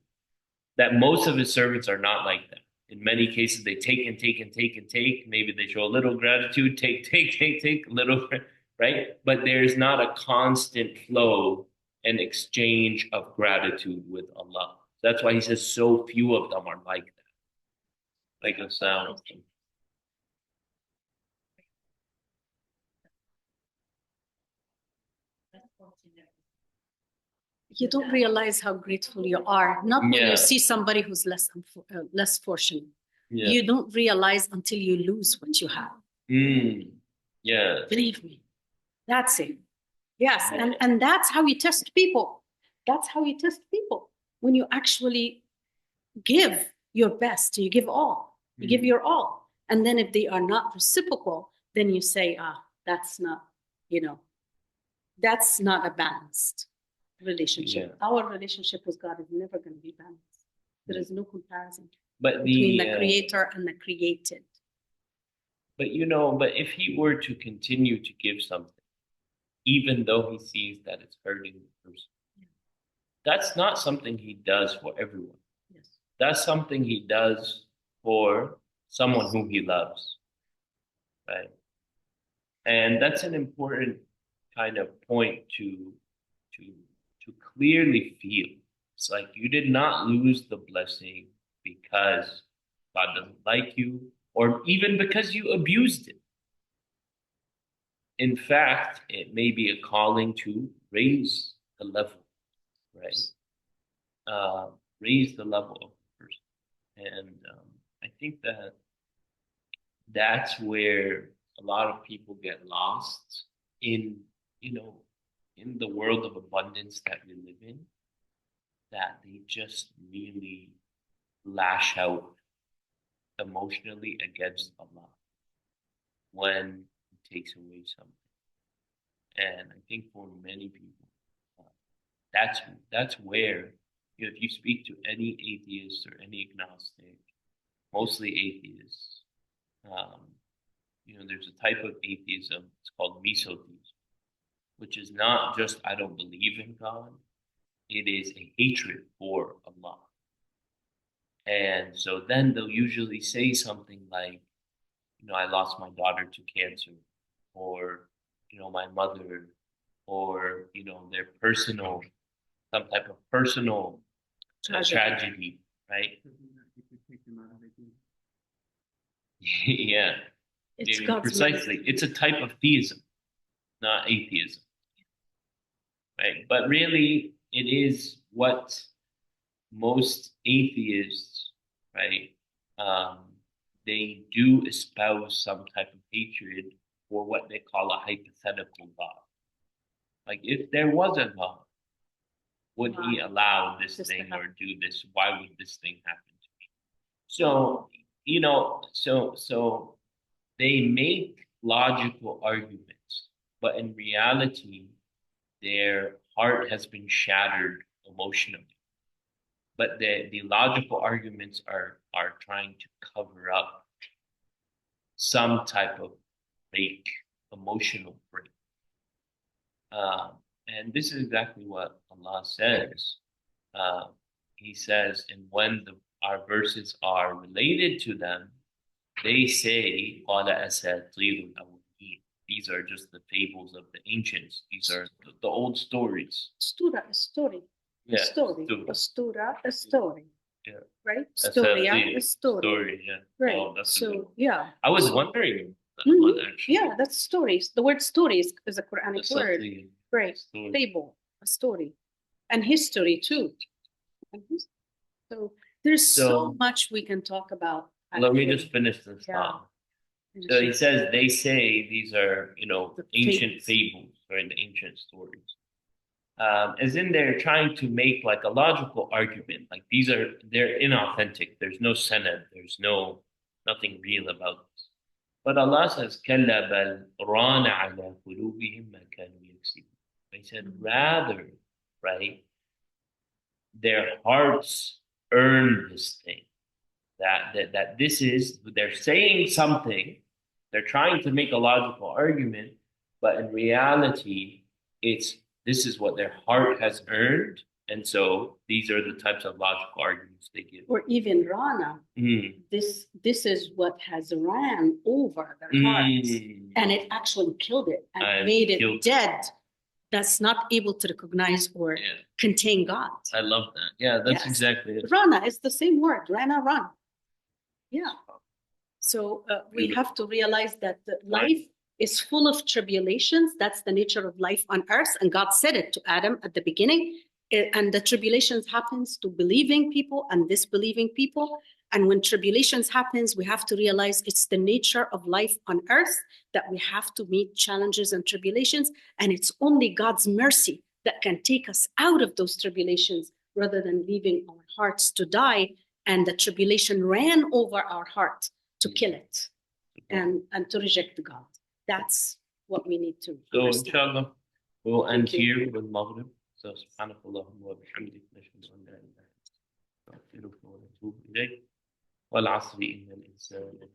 That most of his servants are not like that. In many cases, they take and take and take and take. Maybe they show a little gratitude, take, a little, right? But there's not a constant flow and exchange of gratitude with Allah. That's why he says so few of them are like that, like the sound of them.
You don't realize how grateful you are. Not when you see somebody who's less fortunate. Yeah. You don't realize until you lose what you have.
Yeah.
Believe me. That's it. Yes. And that's how you test people. That's how you test people. When you actually give your best, you give all. You give your all. And then if they are not reciprocal, then you say, that's not, that's not a balanced relationship. Yeah. Our relationship with God is never going to be balanced. There is no comparison between the creator and the created.
But if he were to continue to give something, even though he sees that it's hurting the person, that's not something he does for everyone. Yes. That's something he does for someone who he loves, right? And that's an important kind of point to clearly feel. It's like you did not lose the blessing because God doesn't like you, or even because you abused it. In fact, it may be a calling to raise the level, right? Raise the level of the person. And I think that's where a lot of people get lost in the world of abundance that we live in, that they just really lash out emotionally against Allah when He takes away something. And I think for many people, that's where, if you speak to any atheist or any agnostic, mostly atheists, there's a type of atheism. It's called mesotheism, which is not just I don't believe in God. It is a hatred for Allah. And so then they'll usually say something like, I lost my daughter to cancer, or, my mother, or, their some type of personal tragedy, right? Yeah. Precisely. It's a type of theism, not atheism. Right? But really, it is what most atheists, right, they do espouse some type of hatred for what they call a hypothetical God. Like, if there was a God, would he allow this thing or do this? Why would this thing happen to me? So, so they make logical arguments, but in reality, their heart has been shattered emotionally. But the logical arguments are trying to cover up some type of fake emotional break. And this is exactly what Allah says. He says, and when our verses are related to them, they say, these are just the fables of the ancients. These are the old stories.
A story.
Yeah.
A story.
Yeah.
Right? Story.
Story, yeah.
Right.
Oh, that's
so, yeah.
I was wondering that actually.
Yeah, that's stories. The word stories is a Quranic word. Right.
Story.
Fable, a story. And history too. So there's so much we can talk about.
Let me just finish this thought. So he says they say these are, ancient fables, or in the ancient stories. As in they're trying to make like a logical argument, like they're inauthentic. There's no sanad, there's nothing real about this. But Allah says, كَلَّا بَلْ رَانَ عَلَى قُلُوبِهِمْ مَا كَانُوا يَكْسِبُونَ. He said, rather, right, their hearts earn this thing. That this is, they're saying something, they're trying to make a logical argument, but in reality, it's this is what their heart has earned, and so these are the types of logical arguments they give.
Or even Rana, this is what has ran over their hearts, and it actually killed it and made it dead. That's not able to recognize or contain God.
I love that. Yeah, that's exactly it.
Rana is the same word, Rana, run. Yeah. So we have to realize that life is full of tribulations. That's the nature of life on earth. And God said it to Adam at the beginning. And the tribulations happens to believing people and disbelieving people. And when tribulations happens, we have to realize it's the nature of life on earth that we have to meet challenges and tribulations. And it's only God's mercy that can take us out of those tribulations rather than leaving our hearts to die. And the tribulation ran over our heart to kill it and to reject God. That's what we need to understand.
Inshallah, we'll end here with Maghrib. So subhanakallahumma wa bihamdik nashhadu an la ilaha illa anta nastaghfiruka wa natubu ilayk. wal 'asri innal insana